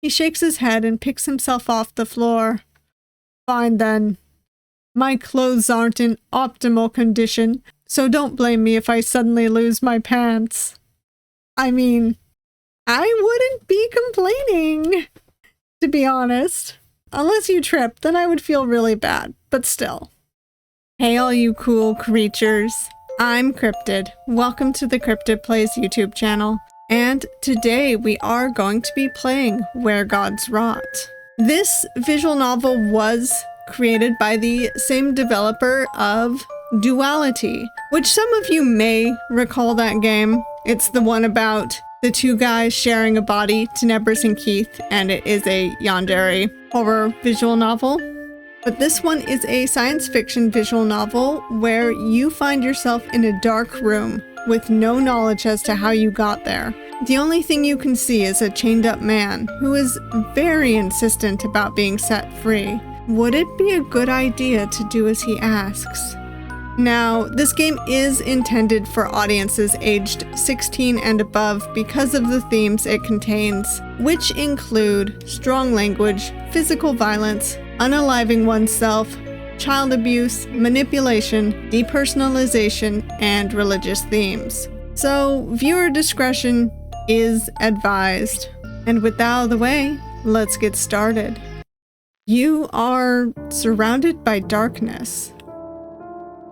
He shakes his head and picks himself off the floor. Fine then. My clothes aren't in optimal condition, so don't blame me if I suddenly lose my pants. I mean, I wouldn't be complaining, to be honest. Unless you trip, then I would feel really bad, but still. Hey all you cool creatures. I'm Cryptid. Welcome to the Cryptid Plays YouTube channel. And today we are going to be playing Where Gods Rot. This visual novel was created by the same developer of Duality, which some of you may recall that game. It's the one about the two guys sharing a body, Tenebris and Keith, and it is a yandere horror visual novel. But this one is a science fiction visual novel where you find yourself in a dark room with no knowledge as to how you got there. The only thing you can see is a chained up man who is very insistent about being set free. Would it be a good idea to do as he asks? Now, this game is intended for audiences aged 16 and above because of the themes it contains, which include strong language, physical violence, unaliving oneself, child abuse, manipulation, depersonalization, and religious themes. So, viewer discretion is advised. And with that out of the way, let's get started. You are surrounded by darkness.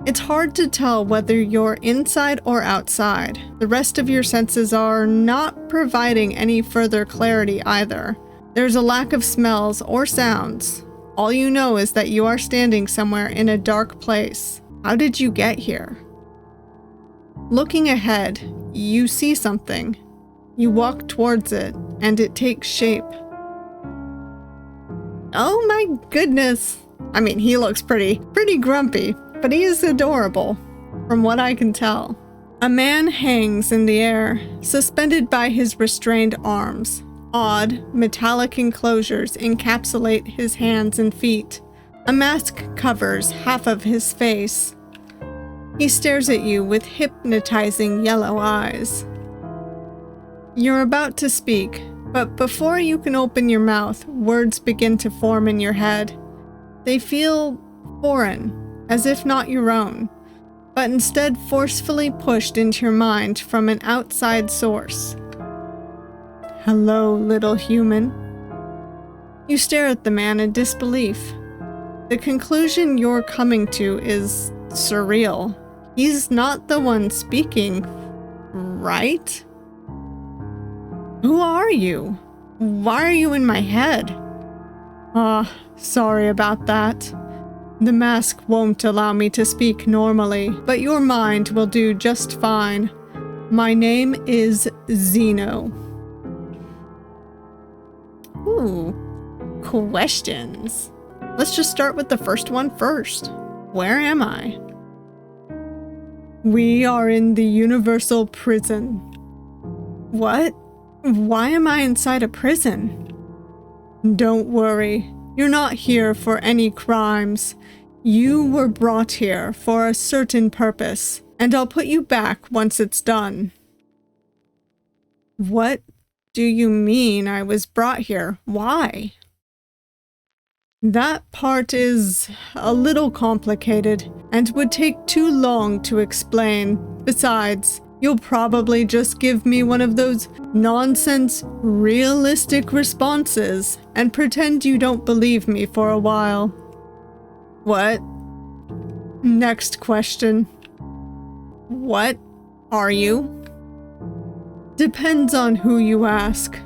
It's hard to tell whether you're inside or outside. The rest of your senses are not providing any further clarity either. There's a lack of smells or sounds. All you know is that you are standing somewhere in a dark place. How did you get here? Looking ahead, you see something. You walk towards it, and it takes shape. Oh my goodness! I mean, he looks pretty grumpy, but he is adorable, from what I can tell. A man hangs in the air, suspended by his restrained arms. Odd, metallic enclosures encapsulate his hands and feet. A mask covers half of his face. He stares at you with hypnotizing yellow eyes. You're about to speak, but before you can open your mouth, words begin to form in your head. They feel foreign, as if not your own, but instead forcefully pushed into your mind from an outside source. Hello, little human. You stare at the man in disbelief. The conclusion you're coming to is surreal. He's not the one speaking, right? Who are you? Why are you in my head? Sorry about that. The mask won't allow me to speak normally, but your mind will do just fine. My name is Xeno. Ooh, questions. Let's just start with the first one first. Where am I? We are in the universal prison. What? Why am I inside a prison? Don't worry, you're not here for any crimes. You were brought here for a certain purpose, and I'll put you back once it's done. What do you mean I was brought here? Why? That part is a little complicated and would take too long to explain. Besides, you'll probably just give me one of those nonsense, realistic responses and pretend you don't believe me for a while. What? Next question. What are you? Depends on who you ask.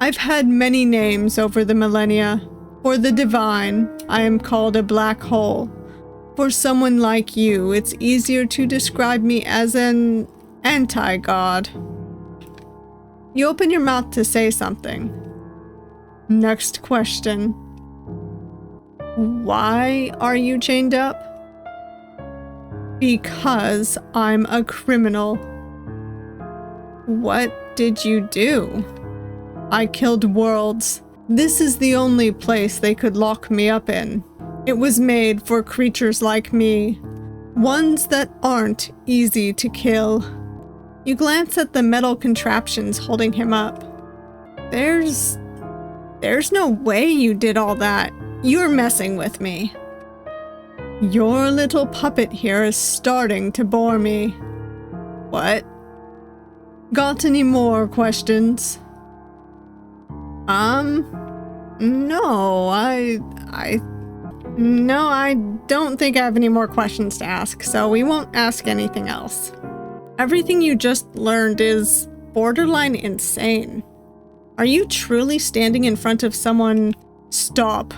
I've had many names over the millennia. For the divine, I am called a black hole. For someone like you, it's easier to describe me as an anti-god. You open your mouth to say something. Next question. Why are you chained up? Because I'm a criminal. What did you do? I killed worlds. This is the only place they could lock me up in. It was made for creatures like me, ones that aren't easy to kill. You glance at the metal contraptions holding him up. There's There's no way you did all that. You're messing with me. Your little puppet here is starting to bore me. What? Got any more questions? No, No, I don't think I have any more questions to ask, so we won't ask anything else. Everything you just learned is borderline insane. Are you truly standing in front of someone? Stop.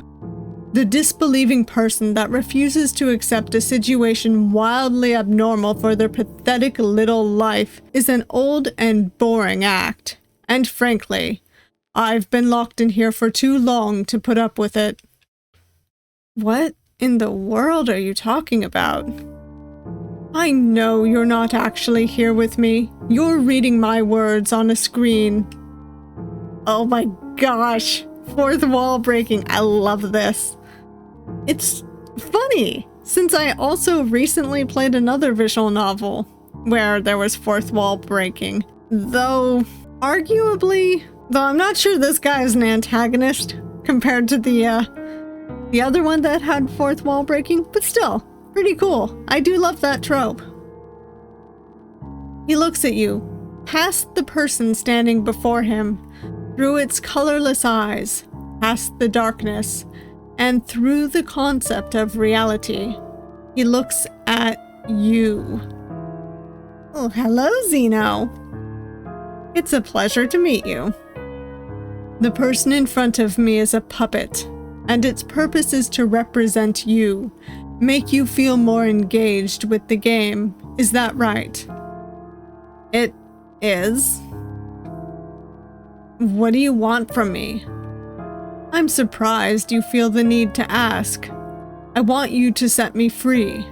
The disbelieving person that refuses to accept a situation wildly abnormal for their pathetic little life is an old and boring act. And frankly, I've been locked in here for too long to put up with it. What in the world are you talking about? I know you're not actually here with me. You're reading my words on a screen. Oh my gosh, fourth wall breaking. I love this. It's funny, since I also recently played another visual novel where there was fourth wall breaking. Though, arguably, I'm not sure this guy is an antagonist compared to the other one that had fourth wall breaking, but still, pretty cool. I do love that trope. He looks at you, past the person standing before him, through its colorless eyes, past the darkness, and through the concept of reality. He looks at you. Oh, hello, Xeno. It's a pleasure to meet you. The person in front of me is a puppet, and its purpose is to represent you, make you feel more engaged with the game. Is that right? It is. What do you want from me? I'm surprised you feel the need to ask. I want you to set me free.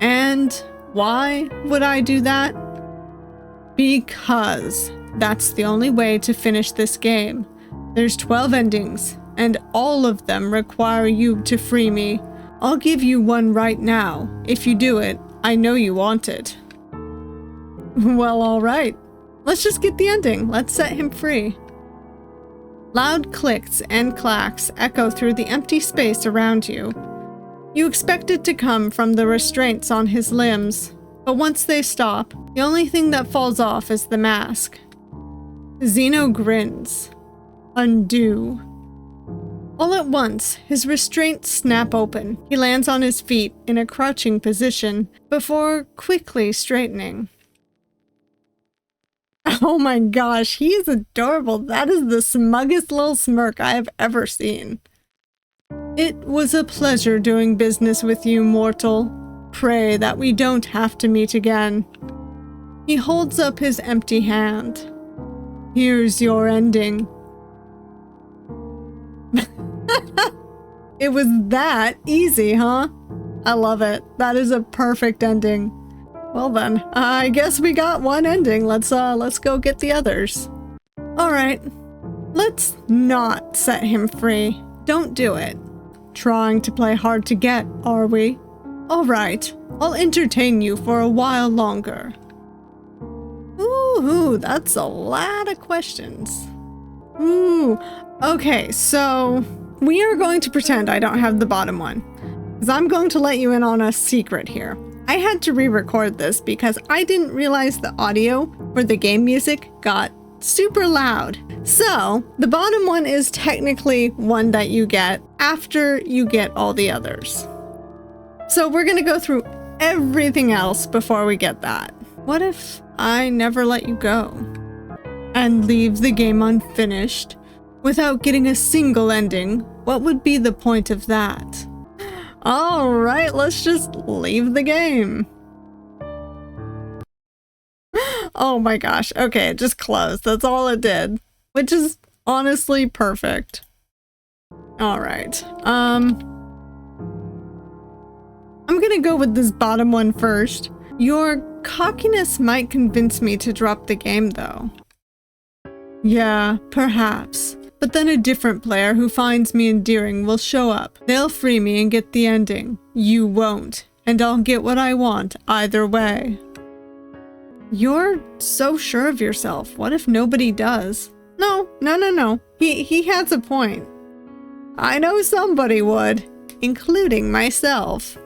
And why would I do that? Because that's the only way to finish this game. There's 12 endings, and all of them require you to free me. I'll give you one right now. If you do it, I know you want it. Well, all right. Let's just get the ending. Let's set him free. Loud clicks and clacks echo through the empty space around you. You expect it to come from the restraints on his limbs, but once they stop, the only thing that falls off is the mask. Xeno grins. Undo. All at once, his restraints snap open. He lands on his feet in a crouching position before quickly straightening. Oh my gosh, he is adorable. That is the smuggest little smirk I have ever seen. It was a pleasure doing business with you, mortal. Pray that we don't have to meet again. He holds up his empty hand. Here's your ending. It was that easy, huh? I love it. That is a perfect ending. Well then, I guess we got one ending. Let's go get the others. All right. Let's not set him free. Don't do it. Trying to play hard to get, are we? All right. I'll entertain you for a while longer. Ooh, that's a lot of questions. Ooh. Okay, so we are going to pretend I don't have the bottom one, because I'm going to let you in on a secret here. I had to re-record this because I didn't realize the audio for the game music got super loud. So the bottom one is technically one that you get after you get all the others. So we're gonna go through everything else before we get that. What if I never let you go and leave the game unfinished without getting a single ending? What would be the point of that? All right, let's just leave the game. Oh my gosh. Okay, it just closed. That's all it did, which is honestly perfect. All right. I'm gonna go with this bottom one first. Your cockiness might convince me to drop the game, though. Yeah, perhaps. But then a different player who finds me endearing will show up. They'll free me and get the ending. You won't, and I'll get what I want either way. You're so sure of yourself. What if nobody does? No. He has a point. I know somebody would, including myself.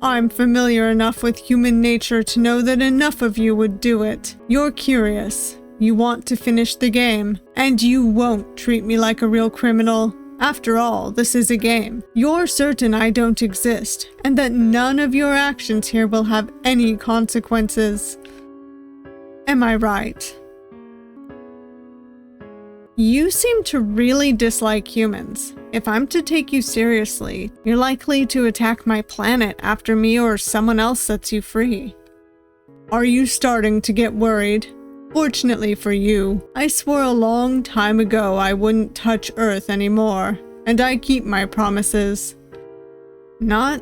I'm familiar enough with human nature to know that enough of you would do it. You're curious. You want to finish the game, and you won't treat me like a real criminal. After all, this is a game. You're certain I don't exist, and that none of your actions here will have any consequences. Am I right? You seem to really dislike humans. If I'm to take you seriously, you're likely to attack my planet after me or someone else sets you free. Are you starting to get worried? Fortunately for you, I swore a long time ago I wouldn't touch Earth anymore, and I keep my promises. Not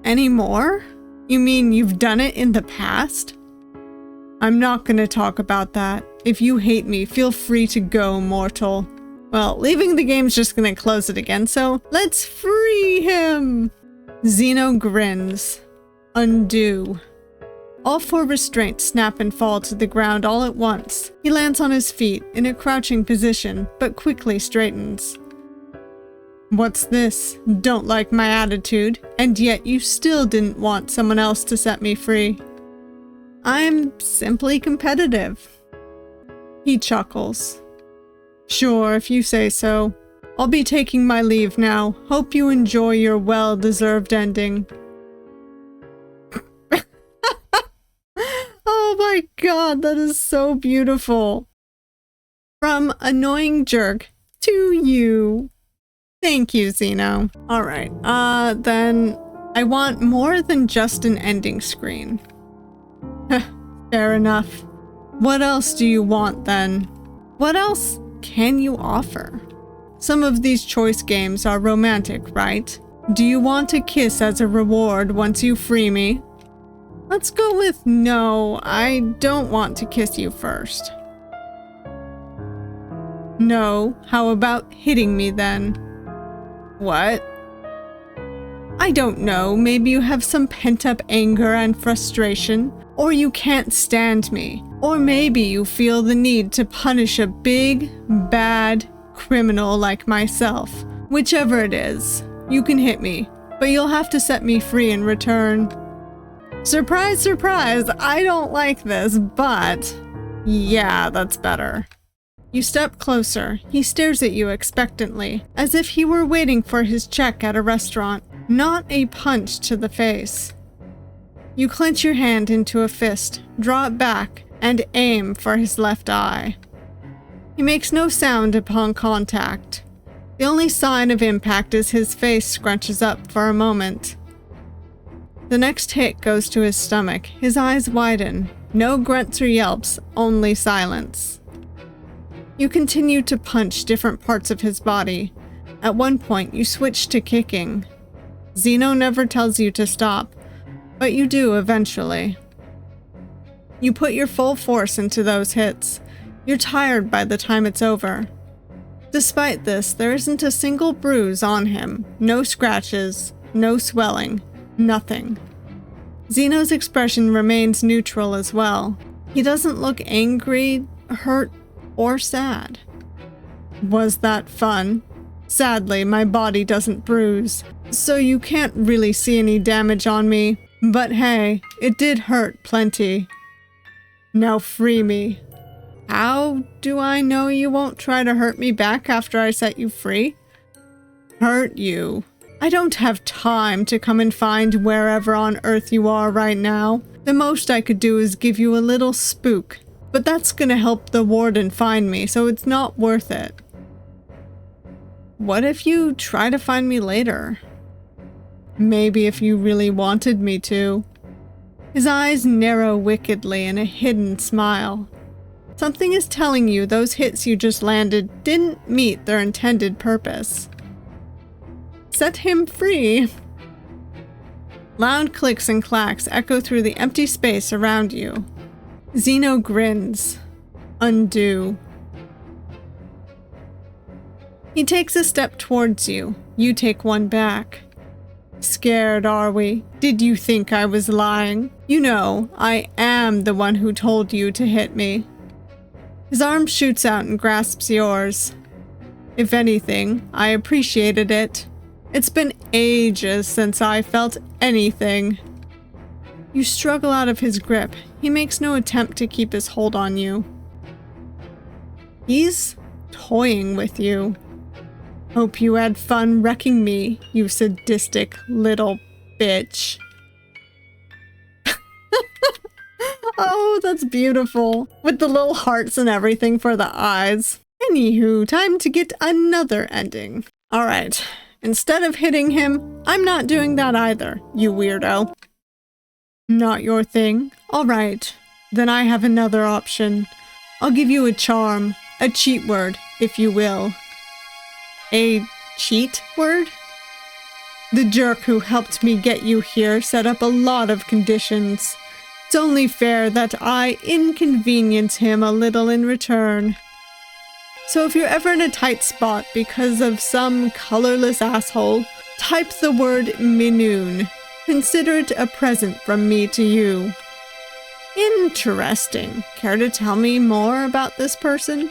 anymore? You mean you've done it in the past? I'm not gonna talk about that. If you hate me, feel free to go, mortal. Well, leaving the game's just gonna close it again, so let's free him! Xeno grins. Undo. All 4 restraints snap and fall to the ground all at once. He lands on his feet in a crouching position, but quickly straightens. What's this? Don't like my attitude, and yet you still didn't want someone else to set me free. I'm simply competitive. He chuckles. Sure, if you say so. I'll be taking my leave now. Hope you enjoy your well-deserved ending. Oh my god, that is so beautiful. From annoying jerk to you. Thank you, Xeno. Alright, then I want more than just an ending screen. Fair enough. What else do you want then? What else can you offer? Some of these choice games are romantic, right? Do you want a kiss as a reward once you free me? Let's go with no, I don't want to kiss you first. No, how about hitting me then? What? I don't know, maybe you have some pent-up anger and frustration, or you can't stand me, or maybe you feel the need to punish a big, bad criminal like myself. Whichever it is, you can hit me, but you'll have to set me free in return. Surprise, surprise, I don't like this, but yeah, that's better. You step closer. He stares at you expectantly, as if he were waiting for his check at a restaurant, not a punch to the face. You clench your hand into a fist, draw it back, and aim for his left eye. He makes no sound upon contact. The only sign of impact is his face scrunches up for a moment. The next hit goes to his stomach. His eyes widen. No grunts or yelps, only silence. You continue to punch different parts of his body. At one point, you switch to kicking. Xeno never tells you to stop, but you do eventually. You put your full force into those hits. You're tired by the time it's over. Despite this, there isn't a single bruise on him, no scratches, no swelling, nothing. Xeno's expression remains neutral as well. He doesn't look angry, hurt, or sad. Was that fun? Sadly, my body doesn't bruise, so you can't really see any damage on me, but hey, it did hurt plenty. Now free me. How do I know you won't try to hurt me back after I set you free? Hurt you? I don't have time to come and find wherever on Earth you are right now. The most I could do is give you a little spook, but that's gonna help the warden find me, so it's not worth it. What if you try to find me later? Maybe if you really wanted me to. His eyes narrow wickedly in a hidden smile. Something is telling you those hits you just landed didn't meet their intended purpose. Set him free. Loud clicks and clacks echo through the empty space around you. Xeno grins. Undo. He takes a step towards you. You take one back. Scared, are we? Did you think I was lying? You know, I am the one who told you to hit me. His arm shoots out and grasps yours. If anything, I appreciated it. It's been ages since I felt anything. You struggle out of his grip. He makes no attempt to keep his hold on you. He's toying with you. Hope you had fun wrecking me, you sadistic little bitch. Oh, that's beautiful. With the little hearts and everything for the eyes. Anywho, time to get another ending. Alright, instead of hitting him, I'm not doing that either, you weirdo. Not your thing? Alright, then I have another option. I'll give you a charm, a cheat word, if you will. A cheat word? The jerk who helped me get you here set up a lot of conditions. It's only fair that I inconvenience him a little in return. So if you're ever in a tight spot because of some colorless asshole, type the word Minoon. Consider it a present from me to you. Interesting. Care to tell me more about this person?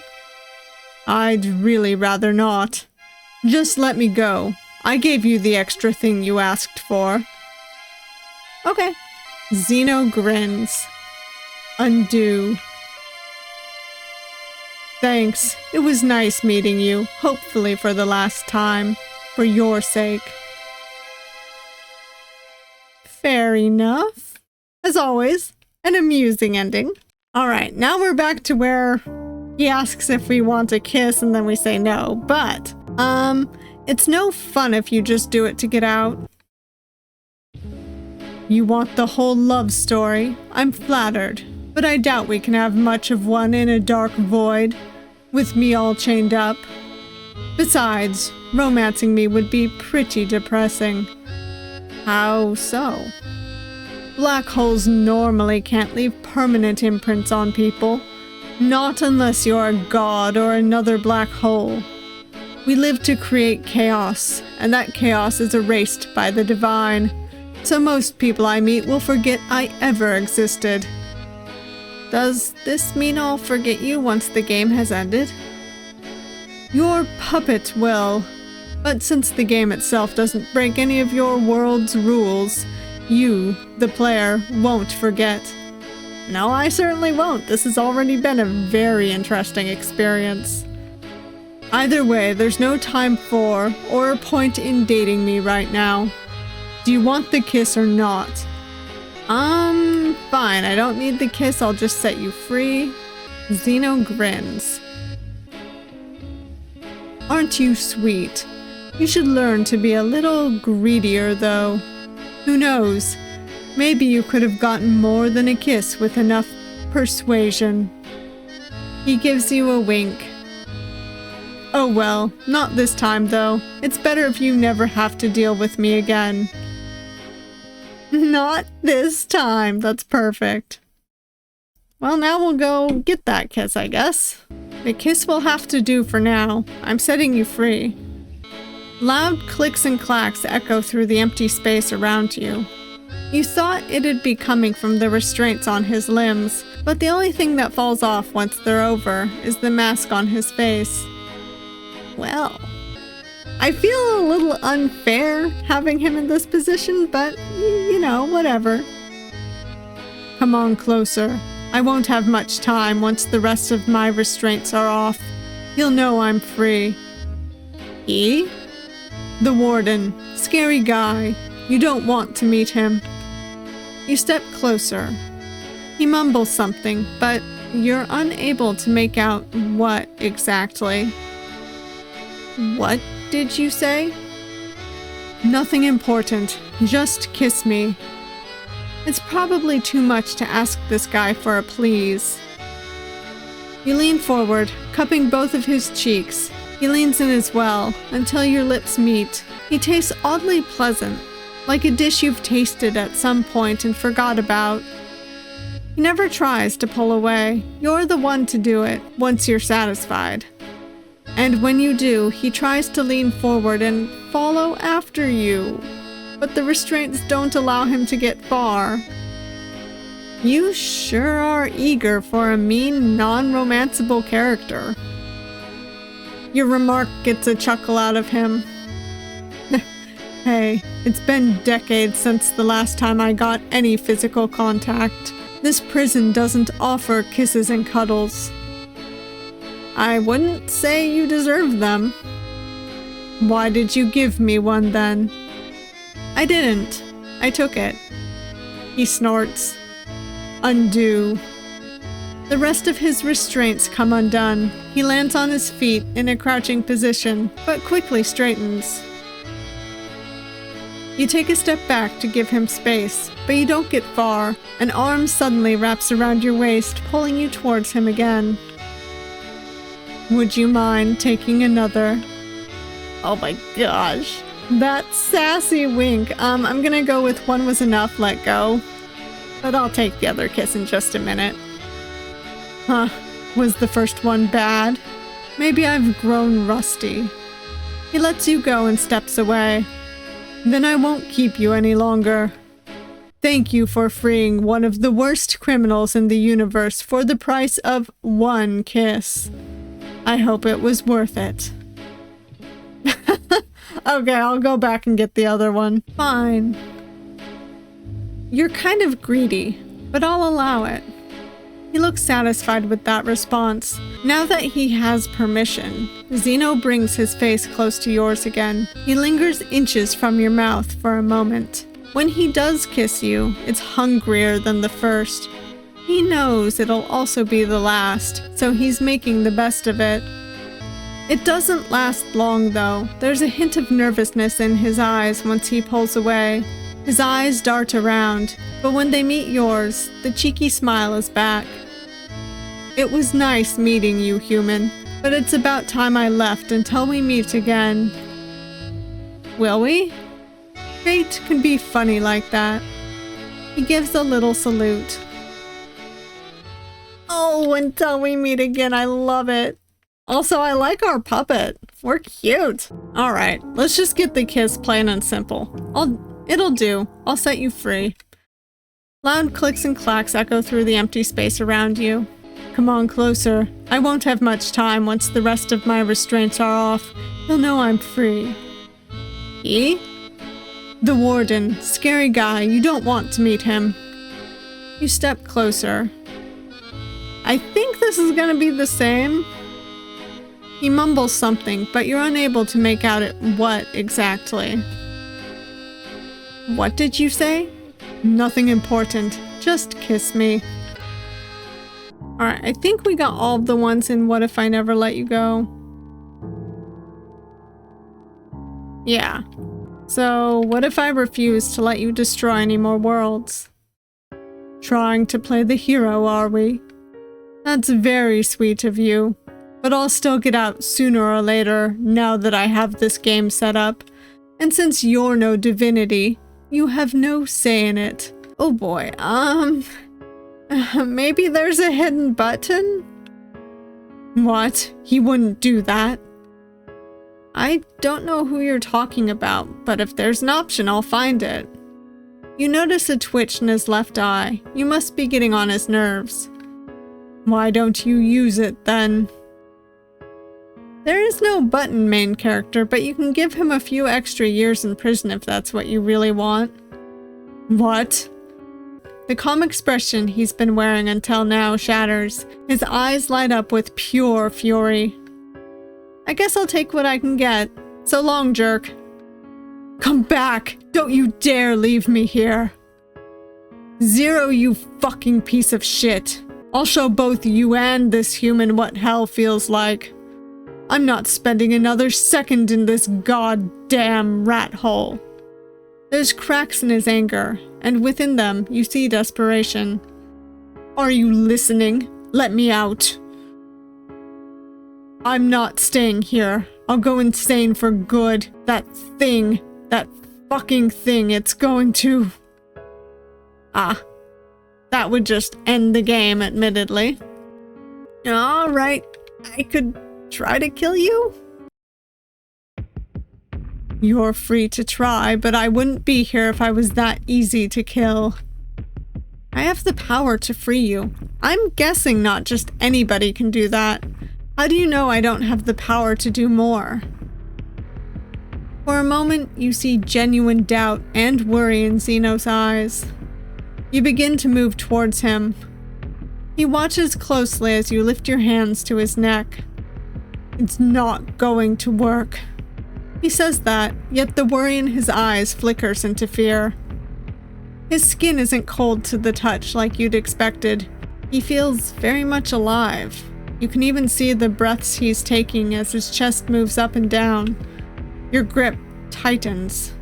I'd really rather not. Just let me go. I gave you the extra thing you asked for. Okay. Xeno grins. Undo. Thanks. It was nice meeting you, hopefully for the last time. For your sake. Fair enough. As always, an amusing ending. Alright, now we're back to where he asks if we want a kiss and then we say no, but, it's no fun if you just do it to get out. You want the whole love story? I'm flattered, but I doubt we can have much of one in a dark void, with me all chained up. Besides, romancing me would be pretty depressing. How so? Black holes normally can't leave permanent imprints on people. Not unless you're a god or another black hole. We live to create chaos, and that chaos is erased by the divine. So most people I meet will forget I ever existed. Does this mean I'll forget you once the game has ended? Your puppet will. But since the game itself doesn't break any of your world's rules, you, the player, won't forget. No, I certainly won't. This has already been a very interesting experience. Either way, there's no time for, or a point in dating me right now. Do you want the kiss or not? Fine. I don't need the kiss. I'll just set you free. Xeno grins. Aren't you sweet? You should learn to be a little greedier, though. Who knows? Maybe you could have gotten more than a kiss with enough persuasion. He gives you a wink. Oh well, not this time, though. It's better if you never have to deal with me again. Not this time. That's perfect. Well, now we'll go get that kiss, I guess. The kiss will have to do for now. I'm setting you free. Loud clicks and clacks echo through the empty space around you. You thought it'd be coming from the restraints on his limbs, but the only thing that falls off once they're over is the mask on his face. Well, I feel a little unfair having him in this position, but, you know, whatever. Come on closer. I won't have much time once the rest of my restraints are off. You'll know I'm free. He? The warden. Scary guy. You don't want to meet him. You step closer. He mumbles something, but you're unable to make out what exactly. What did you say? Nothing important. Just kiss me. It's probably too much to ask this guy for a please. You lean forward, cupping both of his cheeks. He leans in as well, until your lips meet. He tastes oddly pleasant, like a dish you've tasted at some point and forgot about. He never tries to pull away. You're the one to do it, once you're satisfied. And when you do, he tries to lean forward and follow after you. But the restraints don't allow him to get far. You sure are eager for a mean, non-romanceable character. Your remark gets a chuckle out of him. Hey, it's been decades since the last time I got any physical contact. This prison doesn't offer kisses and cuddles. I wouldn't say you deserve them. Why did you give me one then? I didn't. I took it. He snorts. Undo. The rest of his restraints come undone. He lands on his feet in a crouching position, but quickly straightens. You take a step back to give him space, but you don't get far. An arm suddenly wraps around your waist, pulling you towards him again. Would you mind taking another? Oh my gosh. That sassy wink. I'm gonna go with one was enough, let go. But I'll take the other kiss in just a minute. Huh, was the first one bad? Maybe I've grown rusty. He lets you go and steps away. Then I won't keep you any longer. Thank you for freeing one of the worst criminals in the universe for the price of one kiss. I hope it was worth it. Okay, I'll go back and get the other one. Fine. You're kind of greedy, but I'll allow it. He looks satisfied with that response. Now that he has permission, Xeno brings his face close to yours again. He lingers inches from your mouth for a moment. When he does kiss you, it's hungrier than the first. He knows it'll also be the last, so he's making the best of it. It doesn't last long though. There's a hint of nervousness in his eyes once he pulls away. His eyes dart around, but when they meet yours, the cheeky smile is back. It was nice meeting you, human, but it's about time I left until we meet again. Will we? Fate can be funny like that. He gives a little salute. Oh, until we meet again, I love it. Also, I like our puppet. We're cute. All right, let's just get the kiss plain and simple. It'll do. I'll set you free. Loud clicks and clacks echo through the empty space around you. Come on closer. I won't have much time once the rest of my restraints are off. You'll know I'm free. He? The warden. Scary guy. You don't want to meet him. You step closer. I think this is gonna be the same. He mumbles something, but you're unable to make out what exactly. What did you say? Nothing important. Just kiss me. Alright, I think we got all of the ones in What If I Never Let You Go. Yeah. So, what if I refuse to let you destroy any more worlds? Trying to play the hero, are we? That's very sweet of you. But I'll still get out sooner or later, now that I have this game set up. And since you're no divinity, you have no say in it. Oh boy, maybe there's a hidden button? What? He wouldn't do that. I don't know who you're talking about, but if there's an option, I'll find it. You notice a twitch in his left eye. You must be getting on his nerves. Why don't you use it then? There is no button, main character, but you can give him a few extra years in prison if that's what you really want. What? The calm expression he's been wearing until now shatters. His eyes light up with pure fury. I guess I'll take what I can get. So long, jerk. Come back! Don't you dare leave me here! Zero, you fucking piece of shit! I'll show both you and this human what hell feels like. I'm not spending another second in this goddamn rat hole. There's cracks in his anger, and within them you see desperation. Are you listening? Let me out. I'm not staying here. I'll go insane for good. That fucking thing, it's going to... Ah, that would just end the game, admittedly. Alright, I could try to kill you? You're free to try, but I wouldn't be here if I was that easy to kill. I have the power to free you. I'm guessing not just anybody can do that. How do you know I don't have the power to do more? For a moment, you see genuine doubt and worry in Xeno's eyes. You begin to move towards him. He watches closely as you lift your hands to his neck. It's not going to work. He says that, yet the worry in his eyes flickers into fear. His skin isn't cold to the touch like you'd expected. He feels very much alive. You can even see the breaths he's taking as his chest moves up and down. Your grip tightens.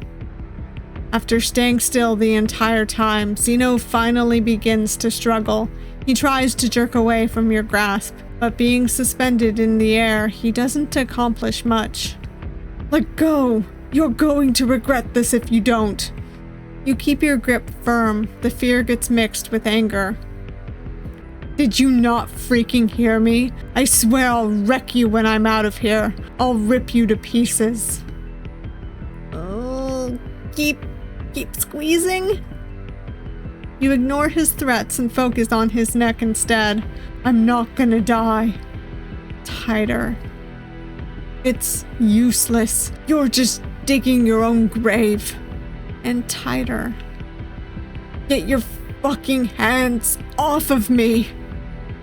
After staying still the entire time, Xeno finally begins to struggle. He tries to jerk away from your grasp, but being suspended in the air, he doesn't accomplish much. Let go! You're going to regret this if you don't. You keep your grip firm. The fear gets mixed with anger. Did you not freaking hear me? I swear I'll wreck you when I'm out of here. I'll rip you to pieces. Oh, keep squeezing? You ignore his threats and focus on his neck instead. I'm not gonna die. Tighter. It's useless. You're just digging your own grave. And tighter. Get your fucking hands off of me.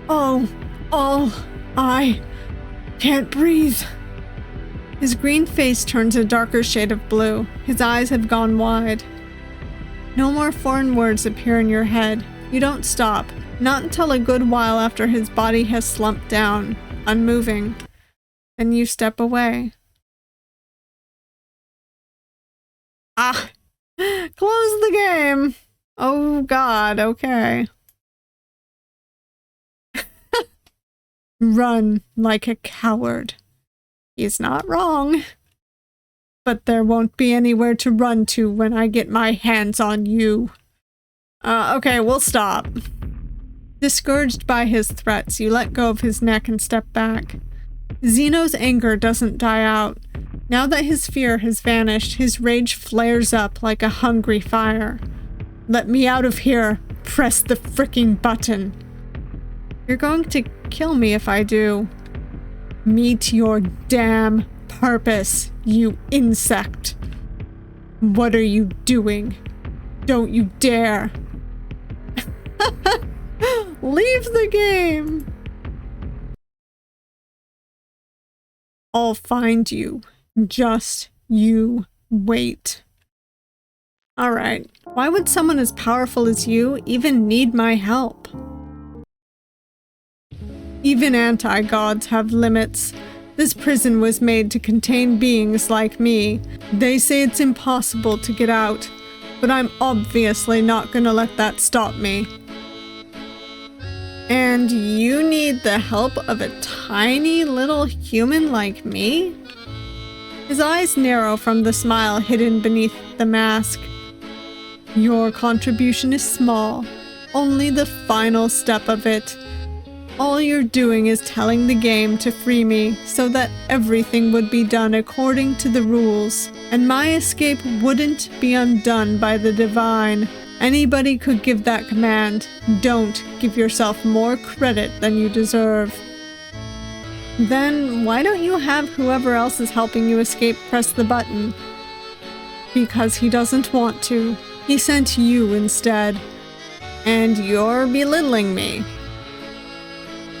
Oh, I can't breathe. His green face turns a darker shade of blue. His eyes have gone wide. No more foreign words appear in your head. You don't stop, not until a good while after his body has slumped down, unmoving. Then you step away. Ah! Close the game! Oh god, okay. Run like a coward. He's not wrong. But there won't be anywhere to run to when I get my hands on you. Okay, we'll stop. Discouraged by his threats, you let go of his neck and step back. Xeno's anger doesn't die out. Now that his fear has vanished, his rage flares up like a hungry fire. Let me out of here. Press the fricking button. You're going to kill me if I do. Meet your damn purpose, you insect. What are you doing? Don't you dare. Leave the game. I'll find you. Just you wait. Alright, why would someone as powerful as you even need my help? Even anti-gods have limits. This prison was made to contain beings like me. They say it's impossible to get out, but I'm obviously not gonna let that stop me. And you need the help of a tiny little human like me? His eyes narrow from the smile hidden beneath the mask. Your contribution is small, only the final step of it. All you're doing is telling the game to free me so that everything would be done according to the rules, and my escape wouldn't be undone by the divine. Anybody could give that command. Don't give yourself more credit than you deserve. Then why don't you have whoever else is helping you escape press the button? Because he doesn't want to. He sent you instead. And you're belittling me.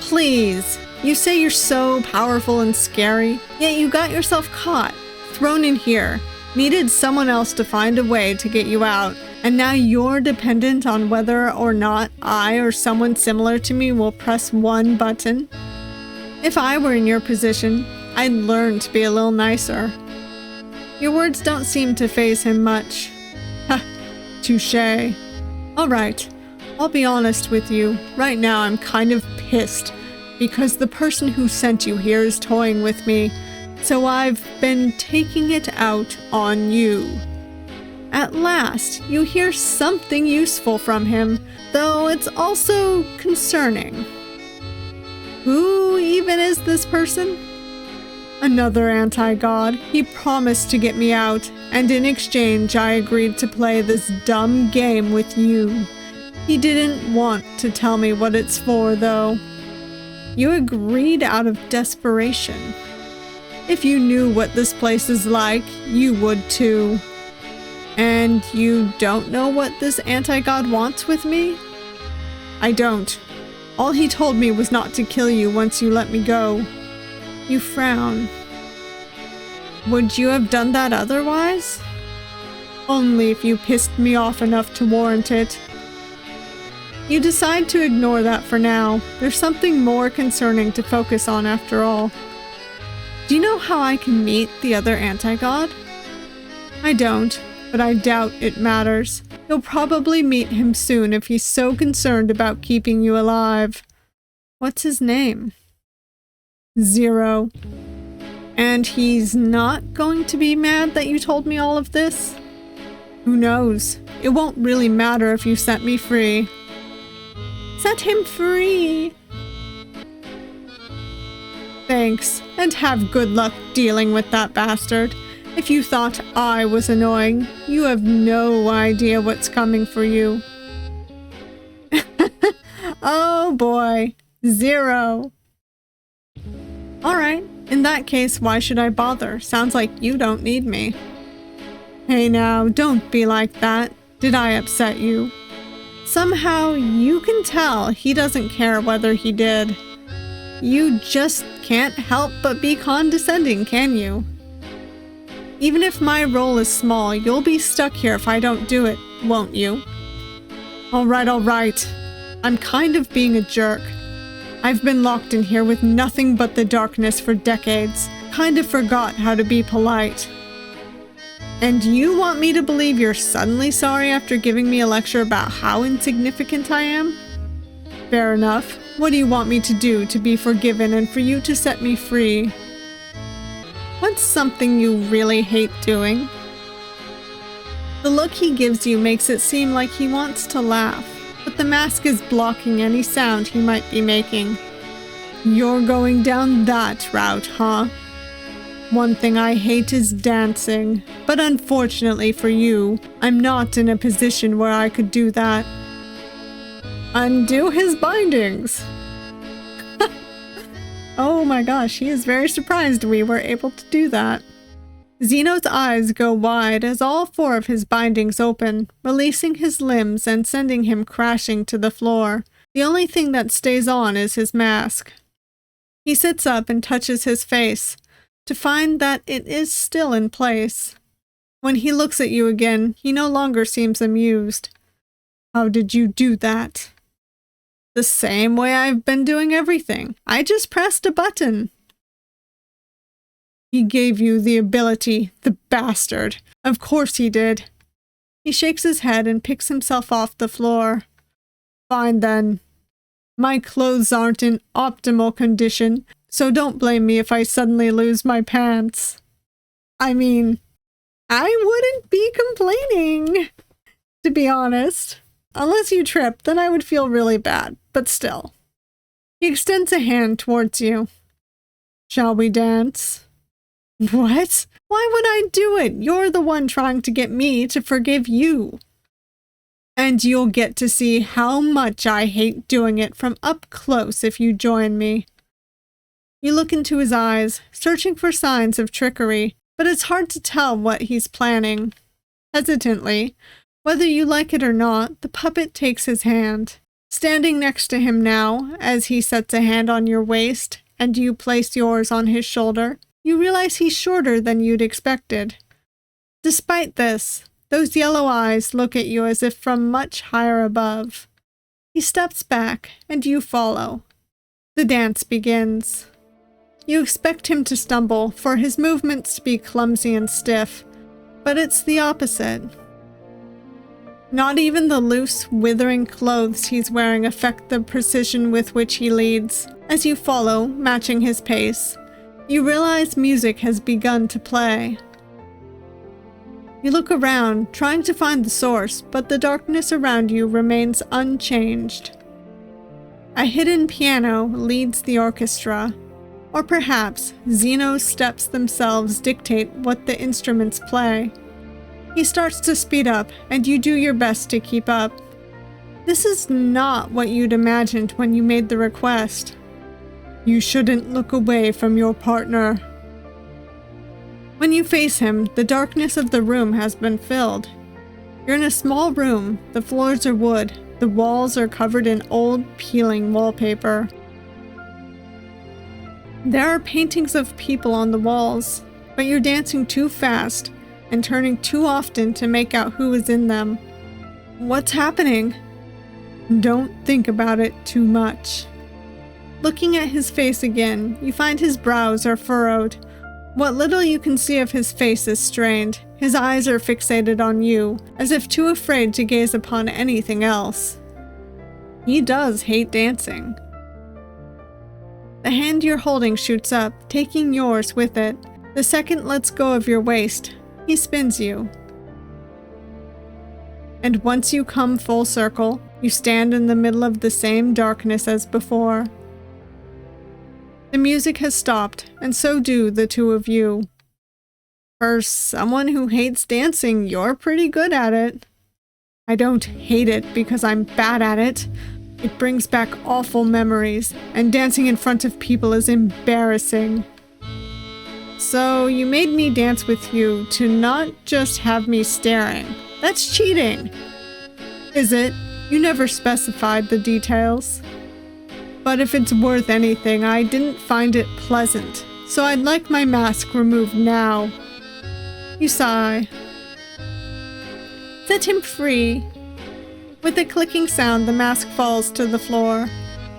Please, you say you're so powerful and scary, yet you got yourself caught, thrown in here, needed someone else to find a way to get you out, and now you're dependent on whether or not I or someone similar to me will press one button? If I were in your position, I'd learn to be a little nicer. Your words don't seem to faze him much. Ha, touché. Alright, I'll be honest with you. Right now I'm kind of pissed because the person who sent you here is toying with me, so I've been taking it out on you. At last, you hear something useful from him, though it's also concerning. Who even is this person? Another anti-god. He promised to get me out, and in exchange I agreed to play this dumb game with you. He didn't want to tell me what it's for, though. You agreed out of desperation. If you knew what this place is like, you would too. And you don't know what this anti-god wants with me? I don't. All he told me was not to kill you once you let me go. You frown. Would you have done that otherwise? Only if you pissed me off enough to warrant it. You decide to ignore that for now. There's something more concerning to focus on after all. Do you know how I can meet the other anti-god? I don't, but I doubt it matters. You'll probably meet him soon if he's so concerned about keeping you alive. What's his name? Xeno. And he's not going to be mad that you told me all of this? Who knows? It won't really matter if you set me free. Set him free! Thanks, and have good luck dealing with that bastard. If you thought I was annoying, you have no idea what's coming for you. Oh boy, Xeno. Alright, in that case, why should I bother? Sounds like you don't need me. Hey now, don't be like that. Did I upset you? Somehow, you can tell he doesn't care whether he did. You just can't help but be condescending, can you? Even if my role is small, you'll be stuck here if I don't do it, won't you? Alright. I'm kind of being a jerk. I've been locked in here with nothing but the darkness for decades. Kind of forgot how to be polite. And you want me to believe you're suddenly sorry after giving me a lecture about how insignificant I am? Fair enough. What do you want me to do to be forgiven and for you to set me free? What's something you really hate doing? The look he gives you makes it seem like he wants to laugh, but the mask is blocking any sound he might be making. You're going down that route, huh? One thing I hate is dancing, but unfortunately for you, I'm not in a position where I could do that. Undo his bindings! Oh my gosh, he is very surprised we were able to do that. Xeno's eyes go wide as all 4 of his bindings open, releasing his limbs and sending him crashing to the floor. The only thing that stays on is his mask. He sits up and touches his face, to find that it is still in place. When he looks at you again, he no longer seems amused. How did you do that? The same way I've been doing everything. I just pressed a button. He gave you the ability, the bastard. Of course he did. He shakes his head and picks himself off the floor. Fine then. My clothes aren't in optimal condition, so don't blame me if I suddenly lose my pants. I mean, I wouldn't be complaining, to be honest. Unless you trip, then I would feel really bad, but still. He extends a hand towards you. Shall we dance? What? Why would I do it? You're the one trying to get me to forgive you. And you'll get to see how much I hate doing it from up close if you join me. You look into his eyes, searching for signs of trickery, but it's hard to tell what he's planning. Hesitantly, whether you like it or not, the puppet takes his hand. Standing next to him now, as he sets a hand on your waist and you place yours on his shoulder, you realize he's shorter than you'd expected. Despite this, those yellow eyes look at you as if from much higher above. He steps back, and you follow. The dance begins. You expect him to stumble, for his movements to be clumsy and stiff, but it's the opposite. Not even the loose, withering clothes he's wearing affect the precision with which he leads. As you follow, matching his pace, you realize music has begun to play. You look around, trying to find the source, but the darkness around you remains unchanged. A hidden piano leads the orchestra, or perhaps Xeno's steps themselves dictate what the instruments play. He starts to speed up, and you do your best to keep up. This is not what you'd imagined when you made the request. You shouldn't look away from your partner. When you face him, the darkness of the room has been filled. You're in a small room. The floors are wood. The walls are covered in old, peeling wallpaper. There are paintings of people on the walls, but you're dancing too fast and turning too often to make out who is in them. What's happening? Don't think about it too much. Looking at his face again, you find his brows are furrowed. What little you can see of his face is strained. His eyes are fixated on you, as if too afraid to gaze upon anything else. He does hate dancing. The hand you're holding shoots up, taking yours with it. The second lets go of your waist. He spins you. And once you come full circle, you stand in the middle of the same darkness as before. The music has stopped, and so do the two of you. For someone who hates dancing, you're pretty good at it. I don't hate it because I'm bad at it. It brings back awful memories, and dancing in front of people is embarrassing. So you made me dance with you to not just have me staring. That's cheating. Is it? You never specified the details. But if it's worth anything, I didn't find it pleasant, so I'd like my mask removed now. You sigh. Set him free. With a clicking sound, the mask falls to the floor.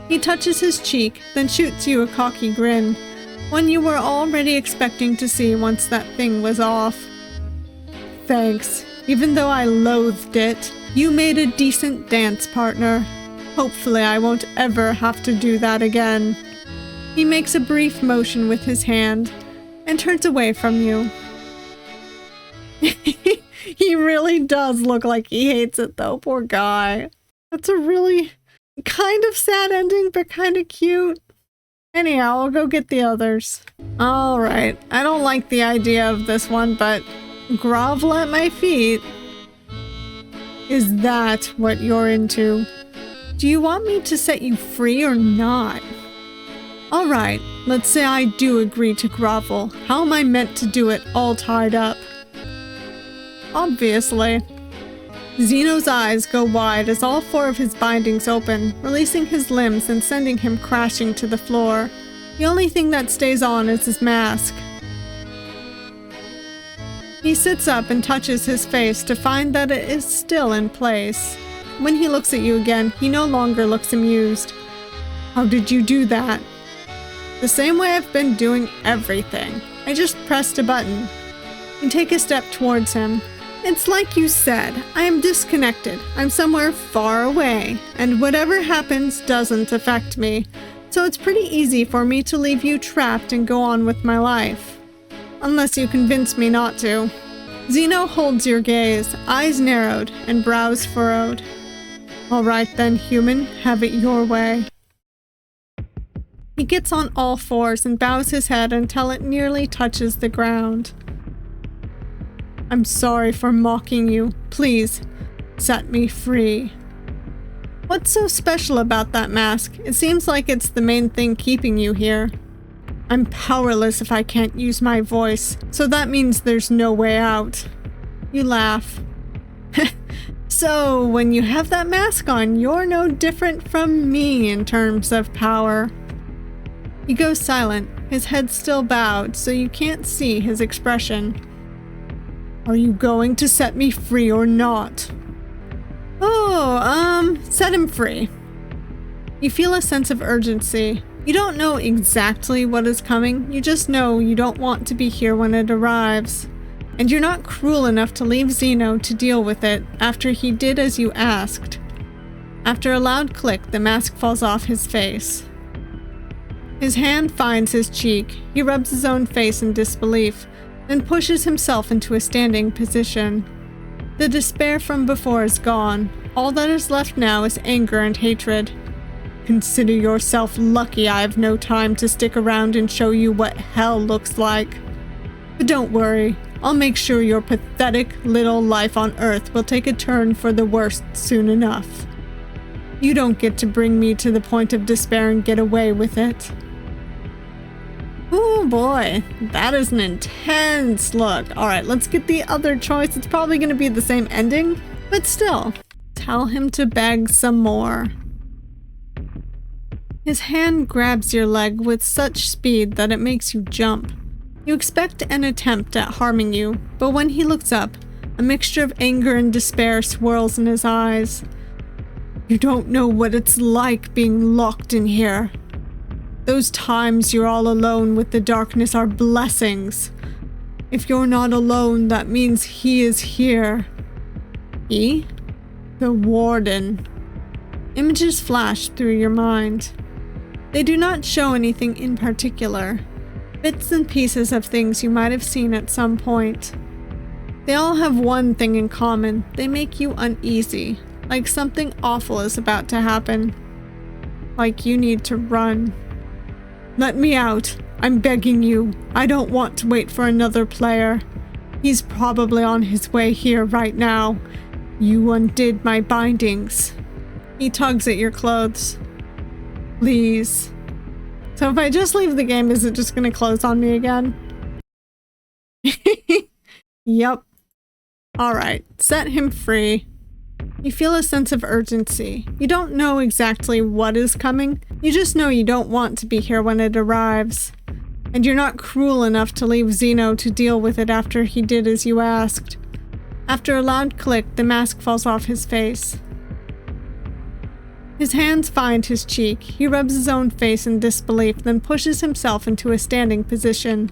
He touches his cheek, then shoots you a cocky grin, one you were already expecting to see once that thing was off. Thanks. Even though I loathed it, you made a decent dance partner. Hopefully I won't ever have to do that again. He makes a brief motion with his hand and turns away from you. He really does look like he hates it though, poor guy. That's a really kind of sad ending, but kind of cute. Anyhow, I'll go get the others. Alright, I don't like the idea of this one, but grovel at my feet? Is that what you're into? Do you want me to set you free or not? Alright, let's say I do agree to grovel. How am I meant to do it all tied up? Obviously. Xeno's eyes go wide as all four of his bindings open, releasing his limbs and sending him crashing to the floor. The only thing that stays on is his mask. He sits up and touches his face to find that it is still in place. When he looks at you again, he no longer looks amused. How did you do that? The same way I've been doing everything. I just pressed a button. You take a step towards him. It's like you said, I am disconnected. I'm somewhere far away, and whatever happens doesn't affect me. So it's pretty easy for me to leave you trapped and go on with my life. Unless you convince me not to. Xeno holds your gaze, eyes narrowed and brows furrowed. Alright then, human, have it your way. He gets on all fours and bows his head until it nearly touches the ground. I'm sorry for mocking you. Please, set me free. What's so special about that mask? It seems like it's the main thing keeping you here. I'm powerless if I can't use my voice, so that means there's no way out. You laugh. So, when you have that mask on, you're no different from me in terms of power. He goes silent, his head still bowed, so you can't see his expression. Are you going to set me free or not? Set him free. You feel a sense of urgency. You don't know exactly what is coming, you just know you don't want to be here when it arrives. And you're not cruel enough to leave Xeno to deal with it after he did as you asked. After a loud click, the mask falls off his face. His hand finds his cheek. He rubs his own face in disbelief, then pushes himself into a standing position. The despair from before is gone. All that is left now is anger and hatred. Consider yourself lucky I have no time to stick around and show you what hell looks like. But don't worry, I'll make sure your pathetic little life on Earth will take a turn for the worst soon enough. You don't get to bring me to the point of despair and get away with it. Oh boy, that is an intense look. Alright, let's get the other choice. It's probably going to be the same ending, but still. Tell him to beg some more. His hand grabs your leg with such speed that it makes you jump. You expect an attempt at harming you, but when he looks up, a mixture of anger and despair swirls in his eyes. You don't know what it's like being locked in here. Those times you're all alone with the darkness are blessings. If you're not alone, that means he is here. He? The warden. Images flash through your mind. They do not show anything in particular. Bits and pieces of things you might have seen at some point. They all have one thing in common. They make you uneasy, like something awful is about to happen. Like you need to run. Let me out. I'm begging you. I don't want to wait for another player. He's probably on his way here right now. You undid my bindings. He tugs at your clothes. Please. So if I just leave the game, is it just gonna close on me again? Yep. Alright, set him free. You feel a sense of urgency. You don't know exactly what is coming. You just know you don't want to be here when it arrives. And you're not cruel enough to leave Xeno to deal with it after he did as you asked. After a loud click, the mask falls off his face. His hands find his cheek. He rubs his own face in disbelief, then pushes himself into a standing position.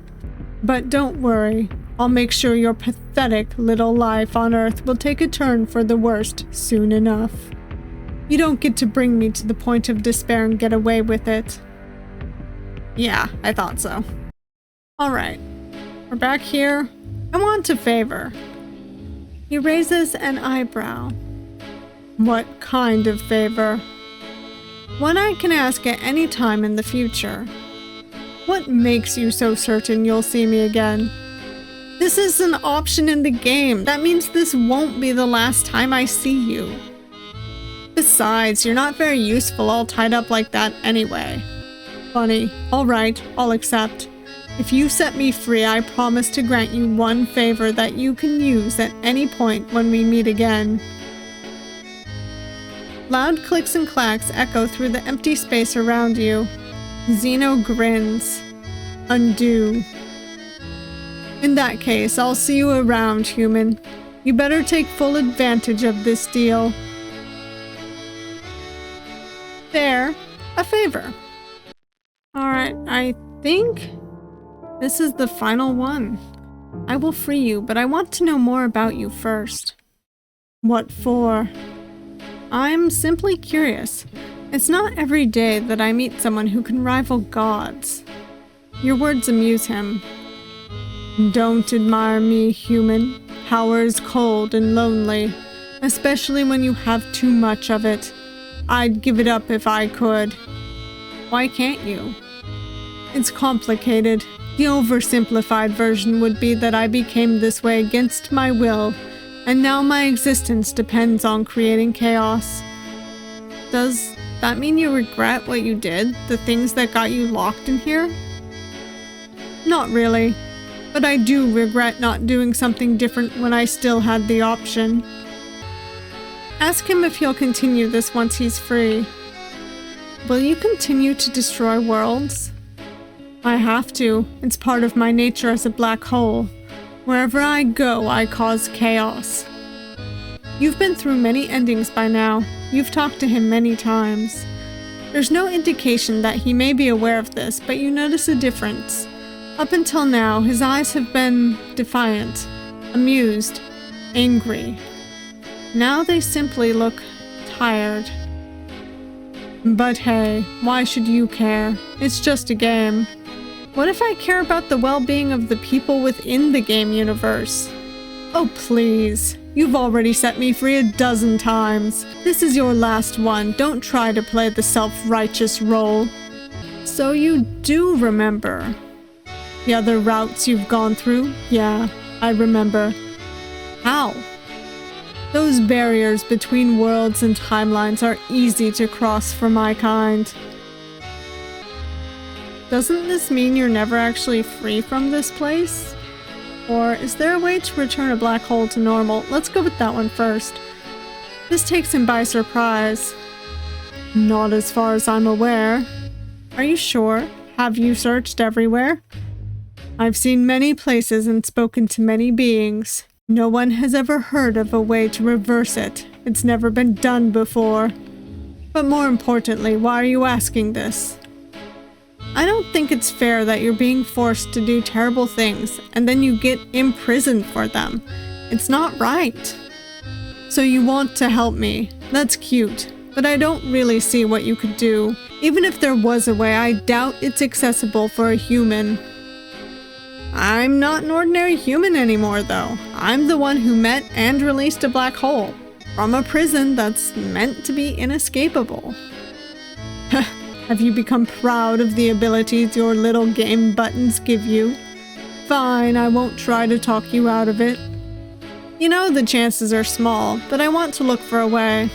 But don't worry. I'll make sure your pathetic little life on Earth will take a turn for the worst soon enough. You don't get to bring me to the point of despair and get away with it. Yeah, I thought so. Alright, we're back here. I want a favor. He raises an eyebrow. What kind of favor? One I can ask at any time in the future. What makes you so certain you'll see me again? This is an option in the game. That means this won't be the last time I see you. Besides, you're not very useful all tied up like that anyway. Funny. Alright, I'll accept. If you set me free, I promise to grant you one favor that you can use at any point when we meet again. Loud clicks and clacks echo through the empty space around you. Xeno grins. Undo. In that case, I'll see you around, human. You better take full advantage of this deal. There. A favor. Alright, I think this is the final one. I will free you, but I want to know more about you first. What for? I'm simply curious. It's not every day that I meet someone who can rival gods. Your words amuse him. Don't admire me, human. Power is cold and lonely, especially when you have too much of it. I'd give it up if I could. Why can't you? It's complicated. The oversimplified version would be that I became this way against my will, and now my existence depends on creating chaos. Does that mean you regret what you did? The things that got you locked in here? Not really, but I do regret not doing something different when I still had the option. Ask him if he'll continue this once he's free. Will you continue to destroy worlds? I have to. It's part of my nature as a black hole. Wherever I go, I cause chaos. You've been through many endings by now. You've talked to him many times. There's no indication that he may be aware of this, but you notice a difference. Up until now, his eyes have been defiant, amused, angry. Now they simply look tired. But hey, why should you care? It's just a game. What if I care about the well-being of the people within the game universe? Oh please, you've already set me free a dozen times. This is your last one. Don't try to play the self-righteous role. So you do remember the other routes you've gone through? Yeah, I remember. How? Those barriers between worlds and timelines are easy to cross for my kind. Doesn't this mean you're never actually free from this place? Or is there a way to return a black hole to normal? Let's go with that one first. This takes him by surprise. Not as far as I'm aware. Are you sure? Have you searched everywhere? I've seen many places and spoken to many beings. No one has ever heard of a way to reverse it. It's never been done before. But more importantly, why are you asking this? I don't think it's fair that you're being forced to do terrible things and then you get imprisoned for them. It's not right. So you want to help me. That's cute. But I don't really see what you could do. Even if there was a way, I doubt it's accessible for a human. I'm not an ordinary human anymore, though. I'm the one who met and released a black hole from a prison that's meant to be inescapable. Have you become proud of the abilities your little game buttons give you? Fine, I won't try to talk you out of it. You know the chances are small, but I want to look for a way.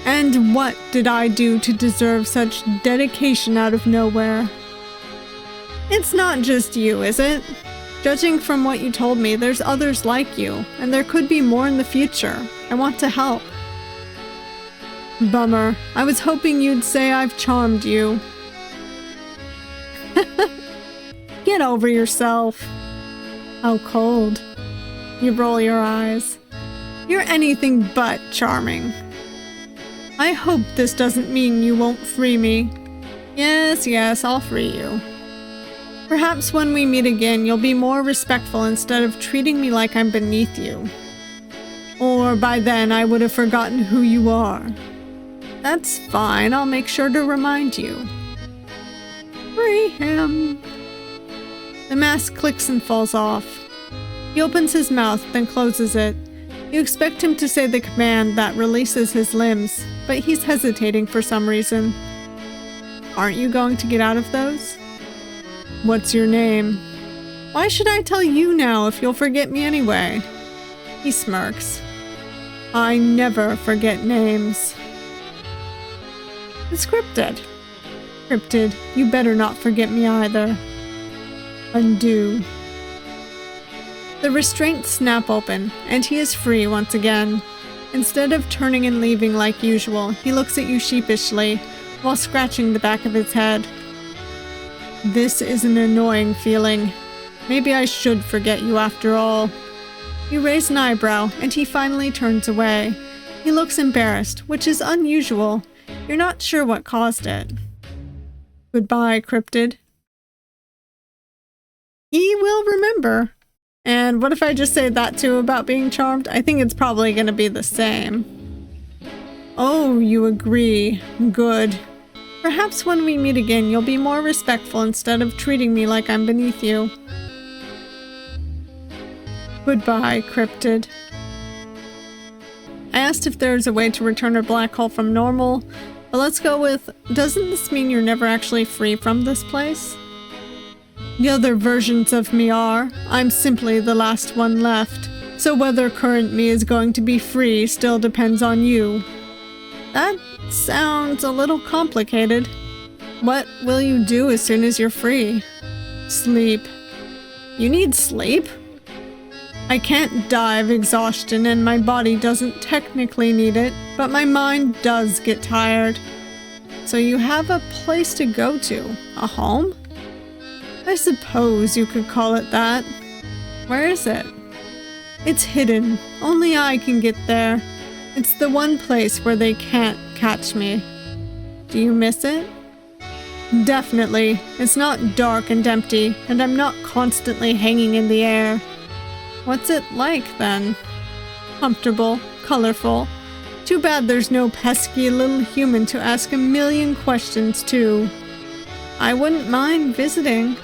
And what did I do to deserve such dedication out of nowhere? It's not just you, is it? Judging from what you told me, there's others like you, and there could be more in the future. I want to help. Bummer. I was hoping you'd say I've charmed you. Get over yourself. How cold. You roll your eyes. You're anything but charming. I hope this doesn't mean you won't free me. Yes, I'll free you. Perhaps when we meet again, you'll be more respectful instead of treating me like I'm beneath you. Or by then, I would have forgotten who you are. That's fine, I'll make sure to remind you. Free him. The mask clicks and falls off. He opens his mouth, then closes it. You expect him to say the command that releases his limbs, but he's hesitating for some reason. Aren't you going to get out of those? What's your name? Why should I tell you now if you'll forget me anyway? He smirks. I never forget names. It's cryptid. Cryptid, you better not forget me either. Undo. The restraints snap open, and he is free once again. Instead of turning and leaving like usual, he looks at you sheepishly, while scratching the back of his head. This is an annoying feeling. Maybe I should forget you after all. You raise an eyebrow, and he finally turns away. He looks embarrassed, which is unusual. You're not sure what caused it. Goodbye, cryptid. He will remember. And what if I just say that too about being charmed? I think it's probably going to be the same. Oh, you agree. Good. Perhaps when we meet again, you'll be more respectful instead of treating me like I'm beneath you. Goodbye, cryptid. I asked if there's a way to return a black hole from normal, but let's go with, doesn't this mean you're never actually free from this place? The other versions of me are. I'm simply the last one left. So whether current me is going to be free still depends on you. That sounds a little complicated. What will you do as soon as you're free? Sleep. You need sleep? I can't die of exhaustion and my body doesn't technically need it, but my mind does get tired. So you have a place to go to. A home? I suppose you could call it that. Where is it? It's hidden. Only I can get there. It's the one place where they can't catch me. Do you miss it? Definitely. It's not dark and empty, and I'm not constantly hanging in the air. What's it like, then? Comfortable, colorful. Too bad there's no pesky little human to ask a million questions to. I wouldn't mind visiting.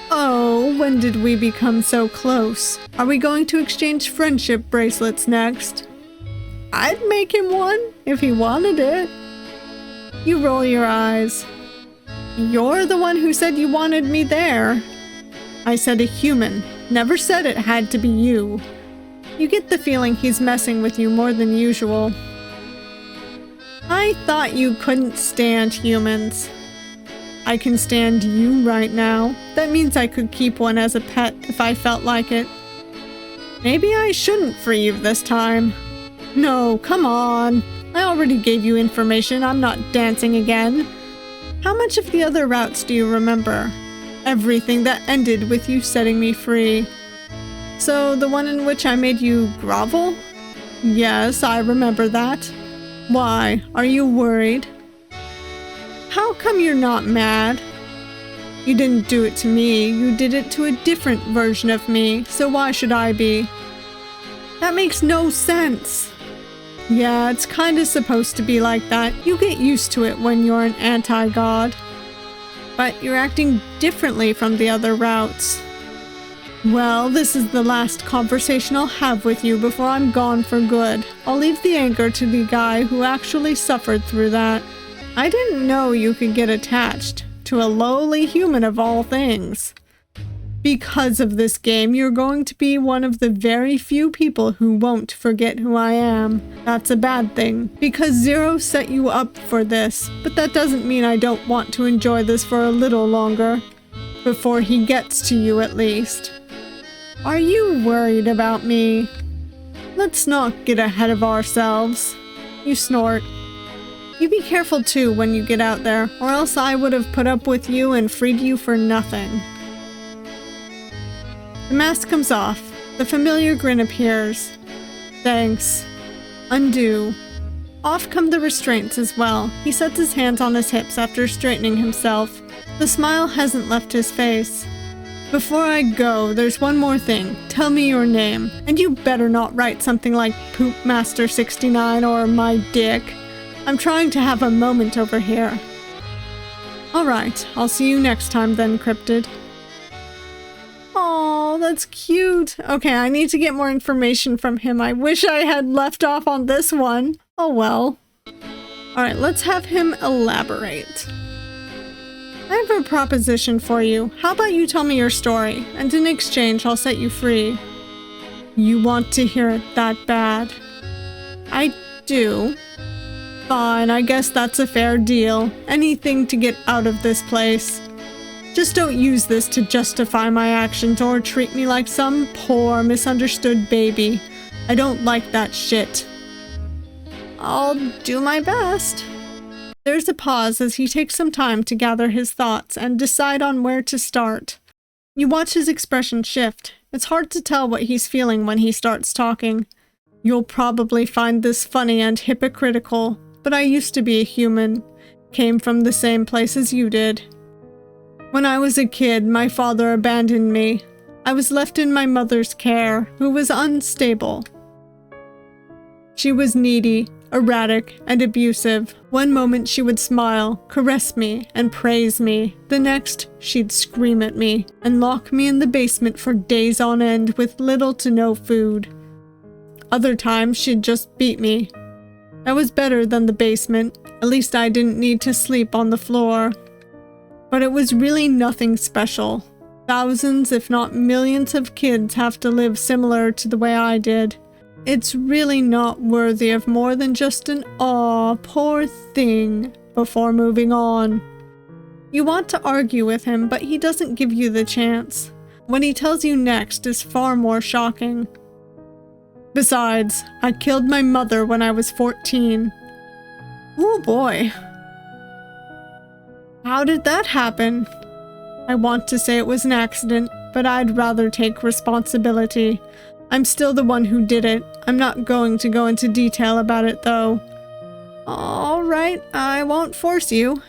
Oh, when did we become so close? Are we going to exchange friendship bracelets next? I'd make him one, if he wanted it. You roll your eyes. You're the one who said you wanted me there. I said a human. Never said it had to be you. You get the feeling he's messing with you more than usual. I thought you couldn't stand humans. I can stand you right now. That means I could keep one as a pet if I felt like it. Maybe I shouldn't free you this time. No, come on. I already gave you information. I'm not dancing again. How much of the other routes do you remember? Everything that ended with you setting me free. So, the one in which I made you grovel? Yes, I remember that. Why? Are you worried? How come you're not mad? You didn't do it to me. You did it to a different version of me, so why should I be? That makes no sense. Yeah, it's kinda supposed to be like that. You get used to it when you're an anti-god. But you're acting differently from the other routes. Well, this is the last conversation I'll have with you before I'm gone for good. I'll leave the anger to the guy who actually suffered through that. I didn't know you could get attached to a lowly human of all things. Because of this game, you're going to be one of the very few people who won't forget who I am. That's a bad thing, because Zero set you up for this, but that doesn't mean I don't want to enjoy this for a little longer. Before he gets to you, at least. Are you worried about me? Let's not get ahead of ourselves. You snort. You be careful too when you get out there, or else I would have put up with you and freed you for nothing. The mask comes off. The familiar grin appears. Thanks. Undo. Off come the restraints as well. He sets his hands on his hips after straightening himself. The smile hasn't left his face. Before I go, there's one more thing. Tell me your name. And you better not write something like Poopmaster69 or my dick. I'm trying to have a moment over here. Alright, I'll see you next time then, Cryptid. Aw, that's cute. Okay, I need to get more information from him. I wish I had left off on this one. Oh well. Alright, let's have him elaborate. I have a proposition for you. How about you tell me your story, and in exchange I'll set you free. You want to hear it that bad? I do. Fine, I guess that's a fair deal. Anything to get out of this place. Just don't use this to justify my actions or treat me like some poor, misunderstood baby. I don't like that shit. I'll do my best. There's a pause as he takes some time to gather his thoughts and decide on where to start. You watch his expression shift. It's hard to tell what he's feeling when he starts talking. You'll probably find this funny and hypocritical, but I used to be a human. Came from the same place as you did. When I was a kid, my father abandoned me. I was left in my mother's care, who was unstable. She was needy, erratic, and abusive. One moment she would smile, caress me, and praise me. The next, she'd scream at me and lock me in the basement for days on end with little to no food. Other times, she'd just beat me. That was better than the basement. At least I didn't need to sleep on the floor. But it was really nothing special. Thousands, if not millions of kids have to live similar to the way I did. It's really not worthy of more than just an "aw, poor thing" before moving on. You want to argue with him, but he doesn't give you the chance. What he tells you next is far more shocking. Besides, I killed my mother when I was 14. Oh boy. How did that happen? I want to say it was an accident, but I'd rather take responsibility. I'm still the one who did it. I'm not going to go into detail about it, though. All right, I won't force you.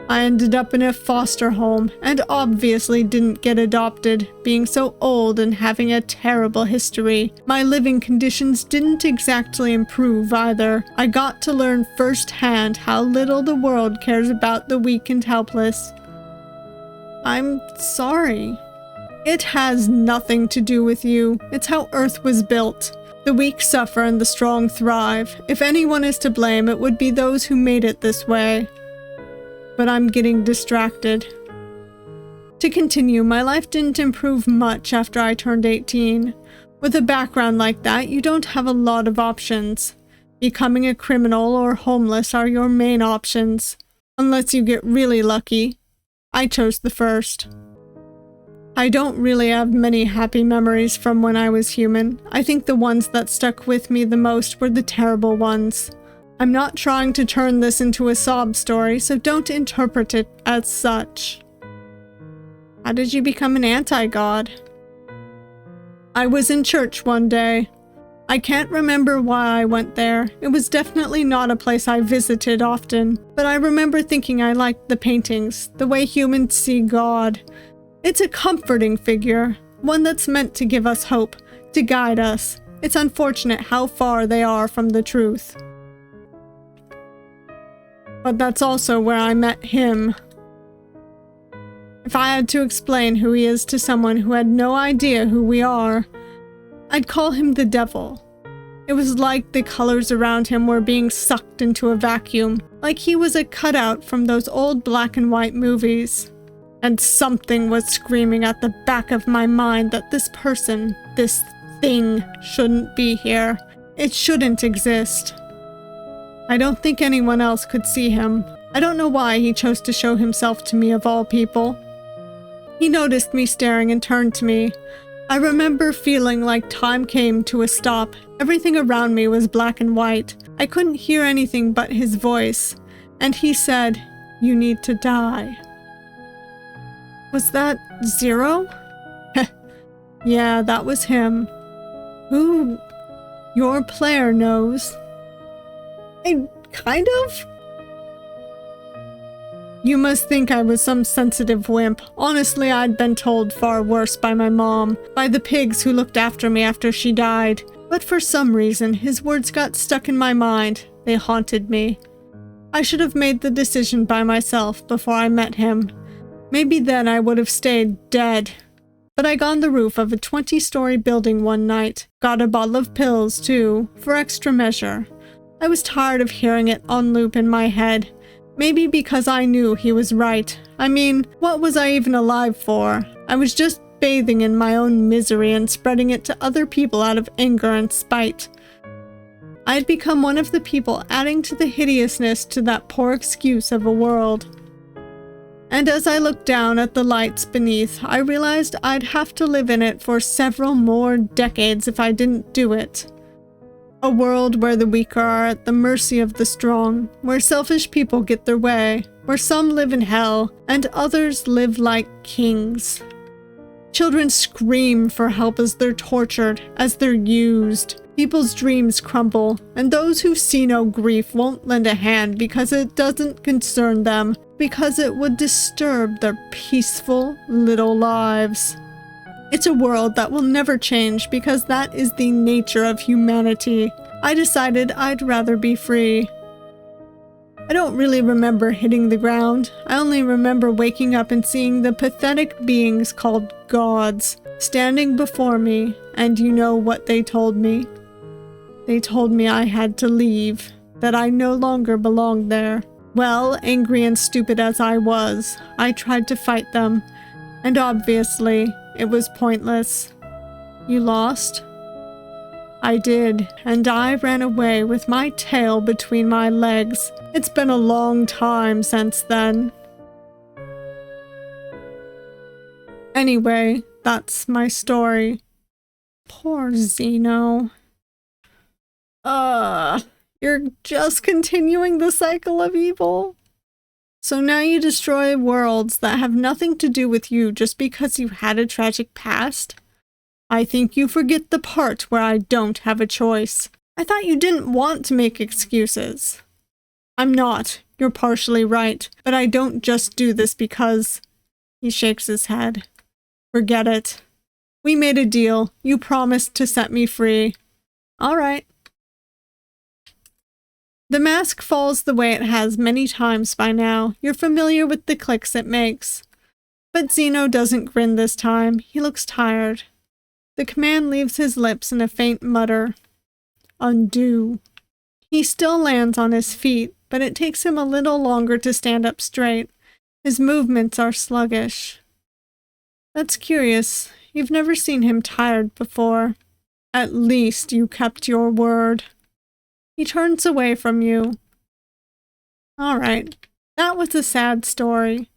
I ended up in a foster home, and obviously didn't get adopted, being so old and having a terrible history. My living conditions didn't exactly improve either. I got to learn firsthand how little the world cares about the weak and helpless. I'm sorry. It has nothing to do with you. It's how Earth was built. The weak suffer and the strong thrive. If anyone is to blame, it would be those who made it this way. But I'm getting distracted. To continue, my life didn't improve much after I turned 18. With a background like that, you don't have a lot of options. Becoming a criminal or homeless are your main options, unless you get really lucky. I chose the first. I don't really have many happy memories from when I was human. I think the ones that stuck with me the most were the terrible ones. I'm not trying to turn this into a sob story, so don't interpret it as such. How did you become an anti-god? I was in church one day. I can't remember why I went there. It was definitely not a place I visited often, but I remember thinking I liked the paintings, the way humans see God. It's a comforting figure, one that's meant to give us hope, to guide us. It's unfortunate how far they are from the truth. But that's also where I met him. If I had to explain who he is to someone who had no idea who we are, I'd call him the devil. It was like the colors around him were being sucked into a vacuum, like he was a cutout from those old black and white movies. And something was screaming at the back of my mind that this person, this thing, shouldn't be here. It shouldn't exist. I don't think anyone else could see him. I don't know why he chose to show himself to me of all people. He noticed me staring and turned to me. I remember feeling like time came to a stop. Everything around me was black and white. I couldn't hear anything but his voice. And he said, "You need to die." Was that Zero? Yeah, that was him. Who? Your player knows. Kind of? You must think I was some sensitive wimp. Honestly, I'd been told far worse by my mom, by the pigs who looked after me after she died. But for some reason, his words got stuck in my mind. They haunted me. I should have made the decision by myself before I met him. Maybe then I would have stayed dead. But I got on the roof of a 20-story building one night. Got a bottle of pills, too, for extra measure. I was tired of hearing it on loop in my head. Maybe because I knew he was right. I mean, what was I even alive for? I was just bathing in my own misery and spreading it to other people out of anger and spite. I had become one of the people adding to the hideousness to that poor excuse of a world. And as I looked down at the lights beneath, I realized I'd have to live in it for several more decades if I didn't do it. A world where the weak are at the mercy of the strong, where selfish people get their way, where some live in hell and others live like kings. Children scream for help as they're tortured, as they're used. People's dreams crumble, and those who see no grief won't lend a hand because it doesn't concern them, because it would disturb their peaceful little lives. It's a world that will never change because that is the nature of humanity. I decided I'd rather be free. I don't really remember hitting the ground. I only remember waking up and seeing the pathetic beings called gods standing before me, and you know what they told me? They told me I had to leave, that I no longer belonged there. Well, angry and stupid as I was, I tried to fight them, and obviously, it was pointless. You lost? I did, and I ran away with my tail between my legs. It's been a long time since then. Anyway, that's my story. Poor Xeno. You're just continuing the cycle of evil? So now you destroy worlds that have nothing to do with you just because you had a tragic past? I think you forget the part where I don't have a choice. I thought you didn't want to make excuses. I'm not. You're partially right, but I don't just do this because... He shakes his head. Forget it. We made a deal. You promised to set me free. All right. The mask falls the way it has many times by now. You're familiar with the clicks it makes. But Xeno doesn't grin this time. He looks tired. The command leaves his lips in a faint mutter. Undo. He still lands on his feet, but it takes him a little longer to stand up straight. His movements are sluggish. That's curious. You've never seen him tired before. At least you kept your word. He turns away from you. All right, that was a sad story.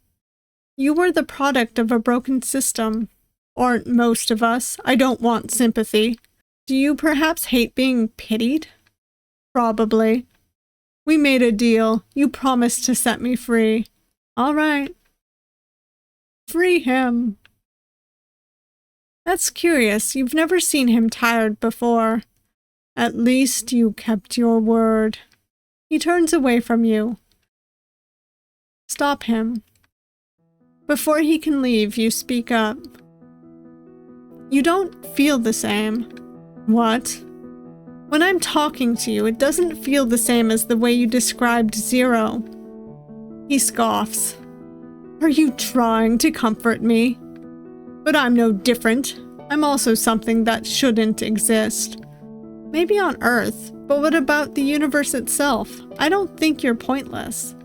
You were the product of a broken system. Aren't most of us. I don't want sympathy. Do you perhaps hate being pitied? Probably. We made a deal. You promised to set me free. All right. Free him. That's curious. You've never seen him tired before. At least you kept your word. He turns away from you. Stop him. Before he can leave, you speak up. You don't feel the same. What? When I'm talking to you, it doesn't feel the same as the way you described Zero. He scoffs. Are you trying to comfort me? But I'm no different. I'm also something that shouldn't exist. Maybe on Earth, but what about the universe itself? I don't think you're pointless.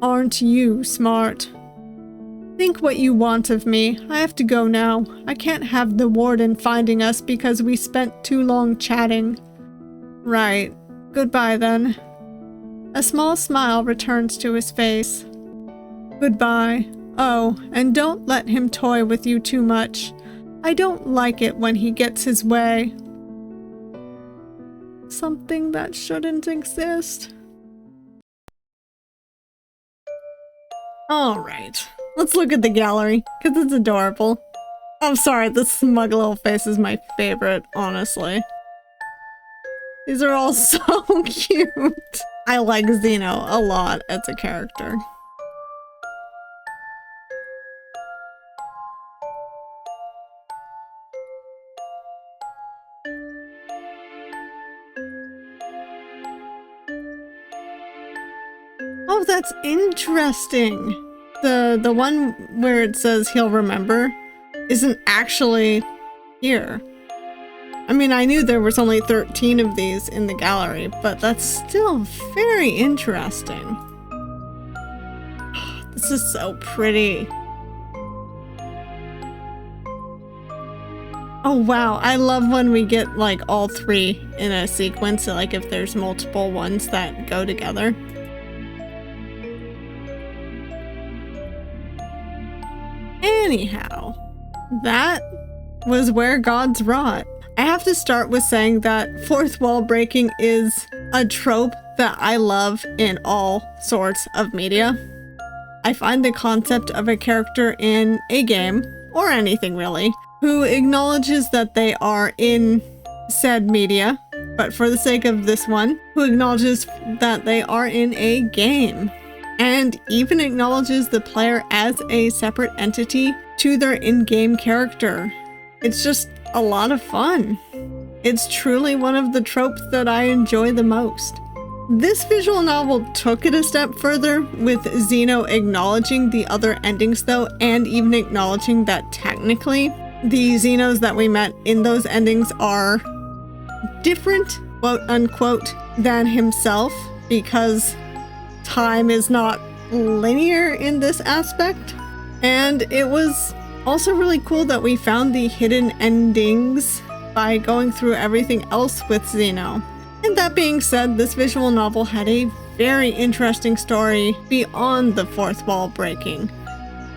Aren't you smart? Think what you want of me. I have to go now. I can't have the warden finding us because we spent too long chatting. Right. Goodbye then. A small smile returns to his face. Goodbye. Oh, and don't let him toy with you too much. I don't like it when he gets his way. Something that shouldn't exist. Alright, let's look at the gallery, because it's adorable. I'm sorry, the smug little face is my favorite, honestly. These are all so cute. I like Xeno a lot as a character. Oh, that's interesting. The one where it says he'll remember isn't actually here. I mean, I knew there was only 13 of these in the gallery, but that's still very interesting. This is so pretty. Oh wow, I love when we get like all three in a sequence, like if there's multiple ones that go together. Anyhow, that was where gods wrought. I have to start with saying that fourth wall breaking is a trope that I love in all sorts of media. I find the concept of a character in a game, or anything really, who acknowledges that they are in said media, but for the sake of this one, who acknowledges that they are in a game, and even acknowledges the player as a separate entity to their in-game character. It's just a lot of fun. It's truly one of the tropes that I enjoy the most. This visual novel took it a step further, with Xeno acknowledging the other endings though, and even acknowledging that technically the Xenos that we met in those endings are different, quote unquote, than himself, because time is not linear in this aspect. And it was also really cool that we found the hidden endings by going through everything else with Xeno. And that being said, this visual novel had a very interesting story beyond the fourth wall breaking.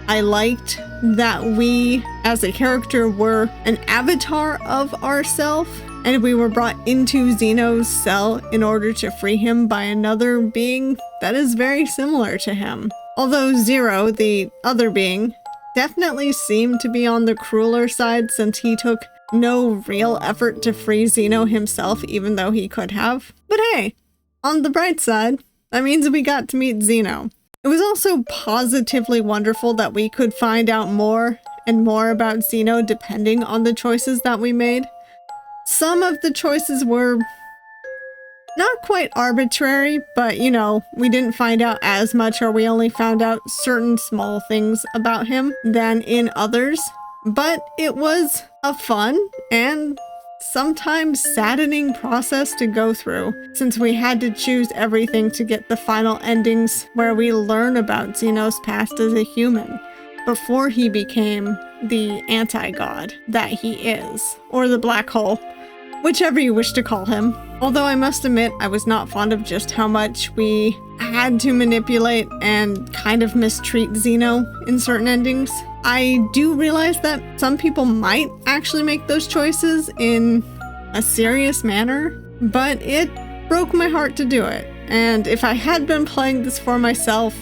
I liked that we, as a character, were an avatar of ourself, and we were brought into Xeno's cell in order to free him by another being that is very similar to him. Although Zero, the other being, definitely seemed to be on the crueler side since he took no real effort to free Xeno himself, even though he could have. But hey, on the bright side, that means we got to meet Xeno. It was also positively wonderful that we could find out more and more about Xeno depending on the choices that we made. Some of the choices were not quite arbitrary, but you know, we didn't find out as much, or we only found out certain small things about him than in others. But it was a fun and sometimes saddening process to go through, since we had to choose everything to get the final endings where we learn about Xeno's past as a human, before he became the anti-god that he is, or the black hole. whichever you wish to call him. Although I must admit, I was not fond of just how much we had to manipulate and kind of mistreat Xeno in certain endings. I do realize that some people might actually make those choices in a serious manner, but it broke my heart to do it. And if I had been playing this for myself,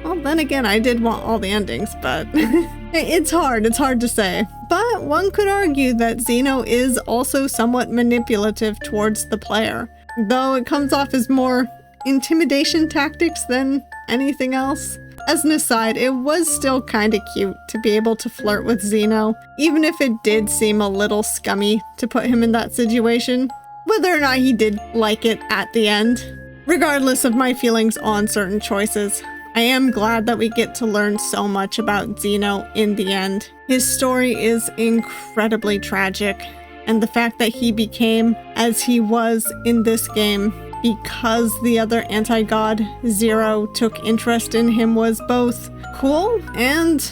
well, then again, I did want all the endings, but it's hard to say. But one could argue that Xeno is also somewhat manipulative towards the player, though it comes off as more intimidation tactics than anything else. As an aside, it was still kinda cute to be able to flirt with Xeno, even if it did seem a little scummy to put him in that situation, whether or not he did like it at the end. Regardless of my feelings on certain choices, I am glad that we get to learn so much about Xeno in the end. His story is incredibly tragic, and the fact that he became as he was in this game because the other anti-god, Zero, took interest in him was both cool and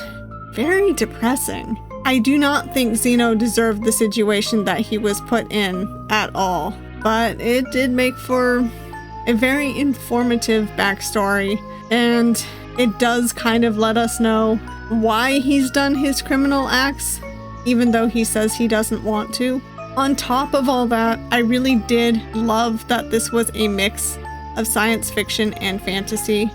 very depressing. I do not think Xeno deserved the situation that he was put in at all, but it did make for a very informative backstory, and it does kind of let us know why he's done his criminal acts, even though he says he doesn't want to. On top of all that, I really did love that this was a mix of science fiction and fantasy.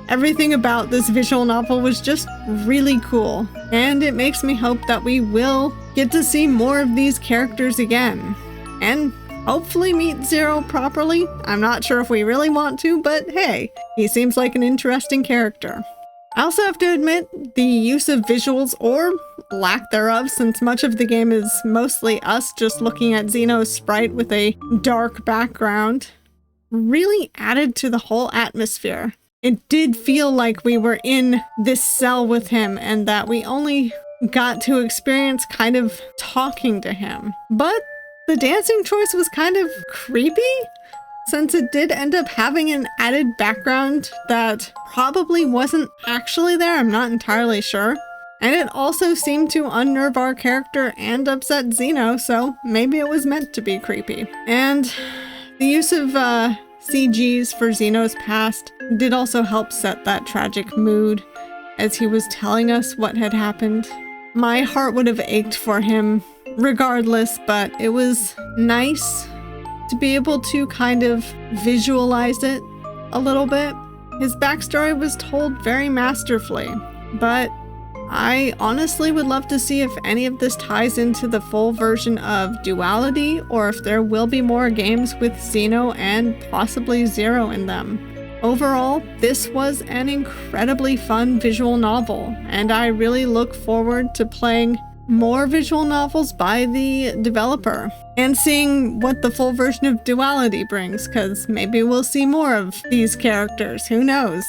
Everything about this visual novel was just really cool, and it makes me hope that we will get to see more of these characters again, and hopefully meet Zero properly. I'm not sure if we really want to, but hey, he seems like an interesting character. I also have to admit, the use of visuals, or lack thereof, since much of the game is mostly us just looking at Xeno's sprite with a dark background, really added to the whole atmosphere. It did feel like we were in this cell with him and that we only got to experience kind of talking to him. But the dancing choice was kind of creepy, since it did end up having an added background that probably wasn't actually there. I'm not entirely sure. And it also seemed to unnerve our character and upset Xeno, so maybe it was meant to be creepy. And the use of CGs for Xeno's past did also help set that tragic mood as he was telling us what had happened. My heart would have ached for him regardless, but it was nice to be able to kind of visualize it a little bit. His backstory was told very masterfully, but I honestly would love to see if any of this ties into the full version of Duality, or if there will be more games with Xeno and possibly Zero in them. Overall, this was an incredibly fun visual novel, and I really look forward to playing more visual novels by the developer and seeing what the full version of Duality brings, because maybe we'll see more of these characters, who knows.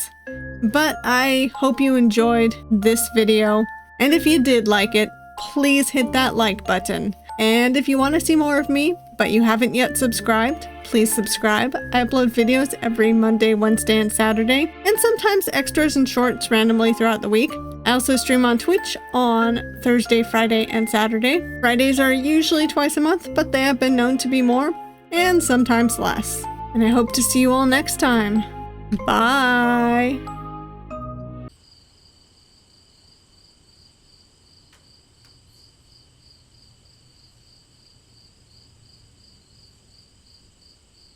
But I hope you enjoyed this video, and if you did like it, please hit that like button. And if you want to see more of me, but you haven't yet subscribed, please subscribe. I upload videos every Monday, Wednesday, and Saturday, and sometimes extras and shorts randomly throughout the week. I also stream on Twitch on Thursday, Friday, and Saturday. Fridays are usually twice a month, but they have been known to be more, and sometimes less. And I hope to see you all next time. Bye!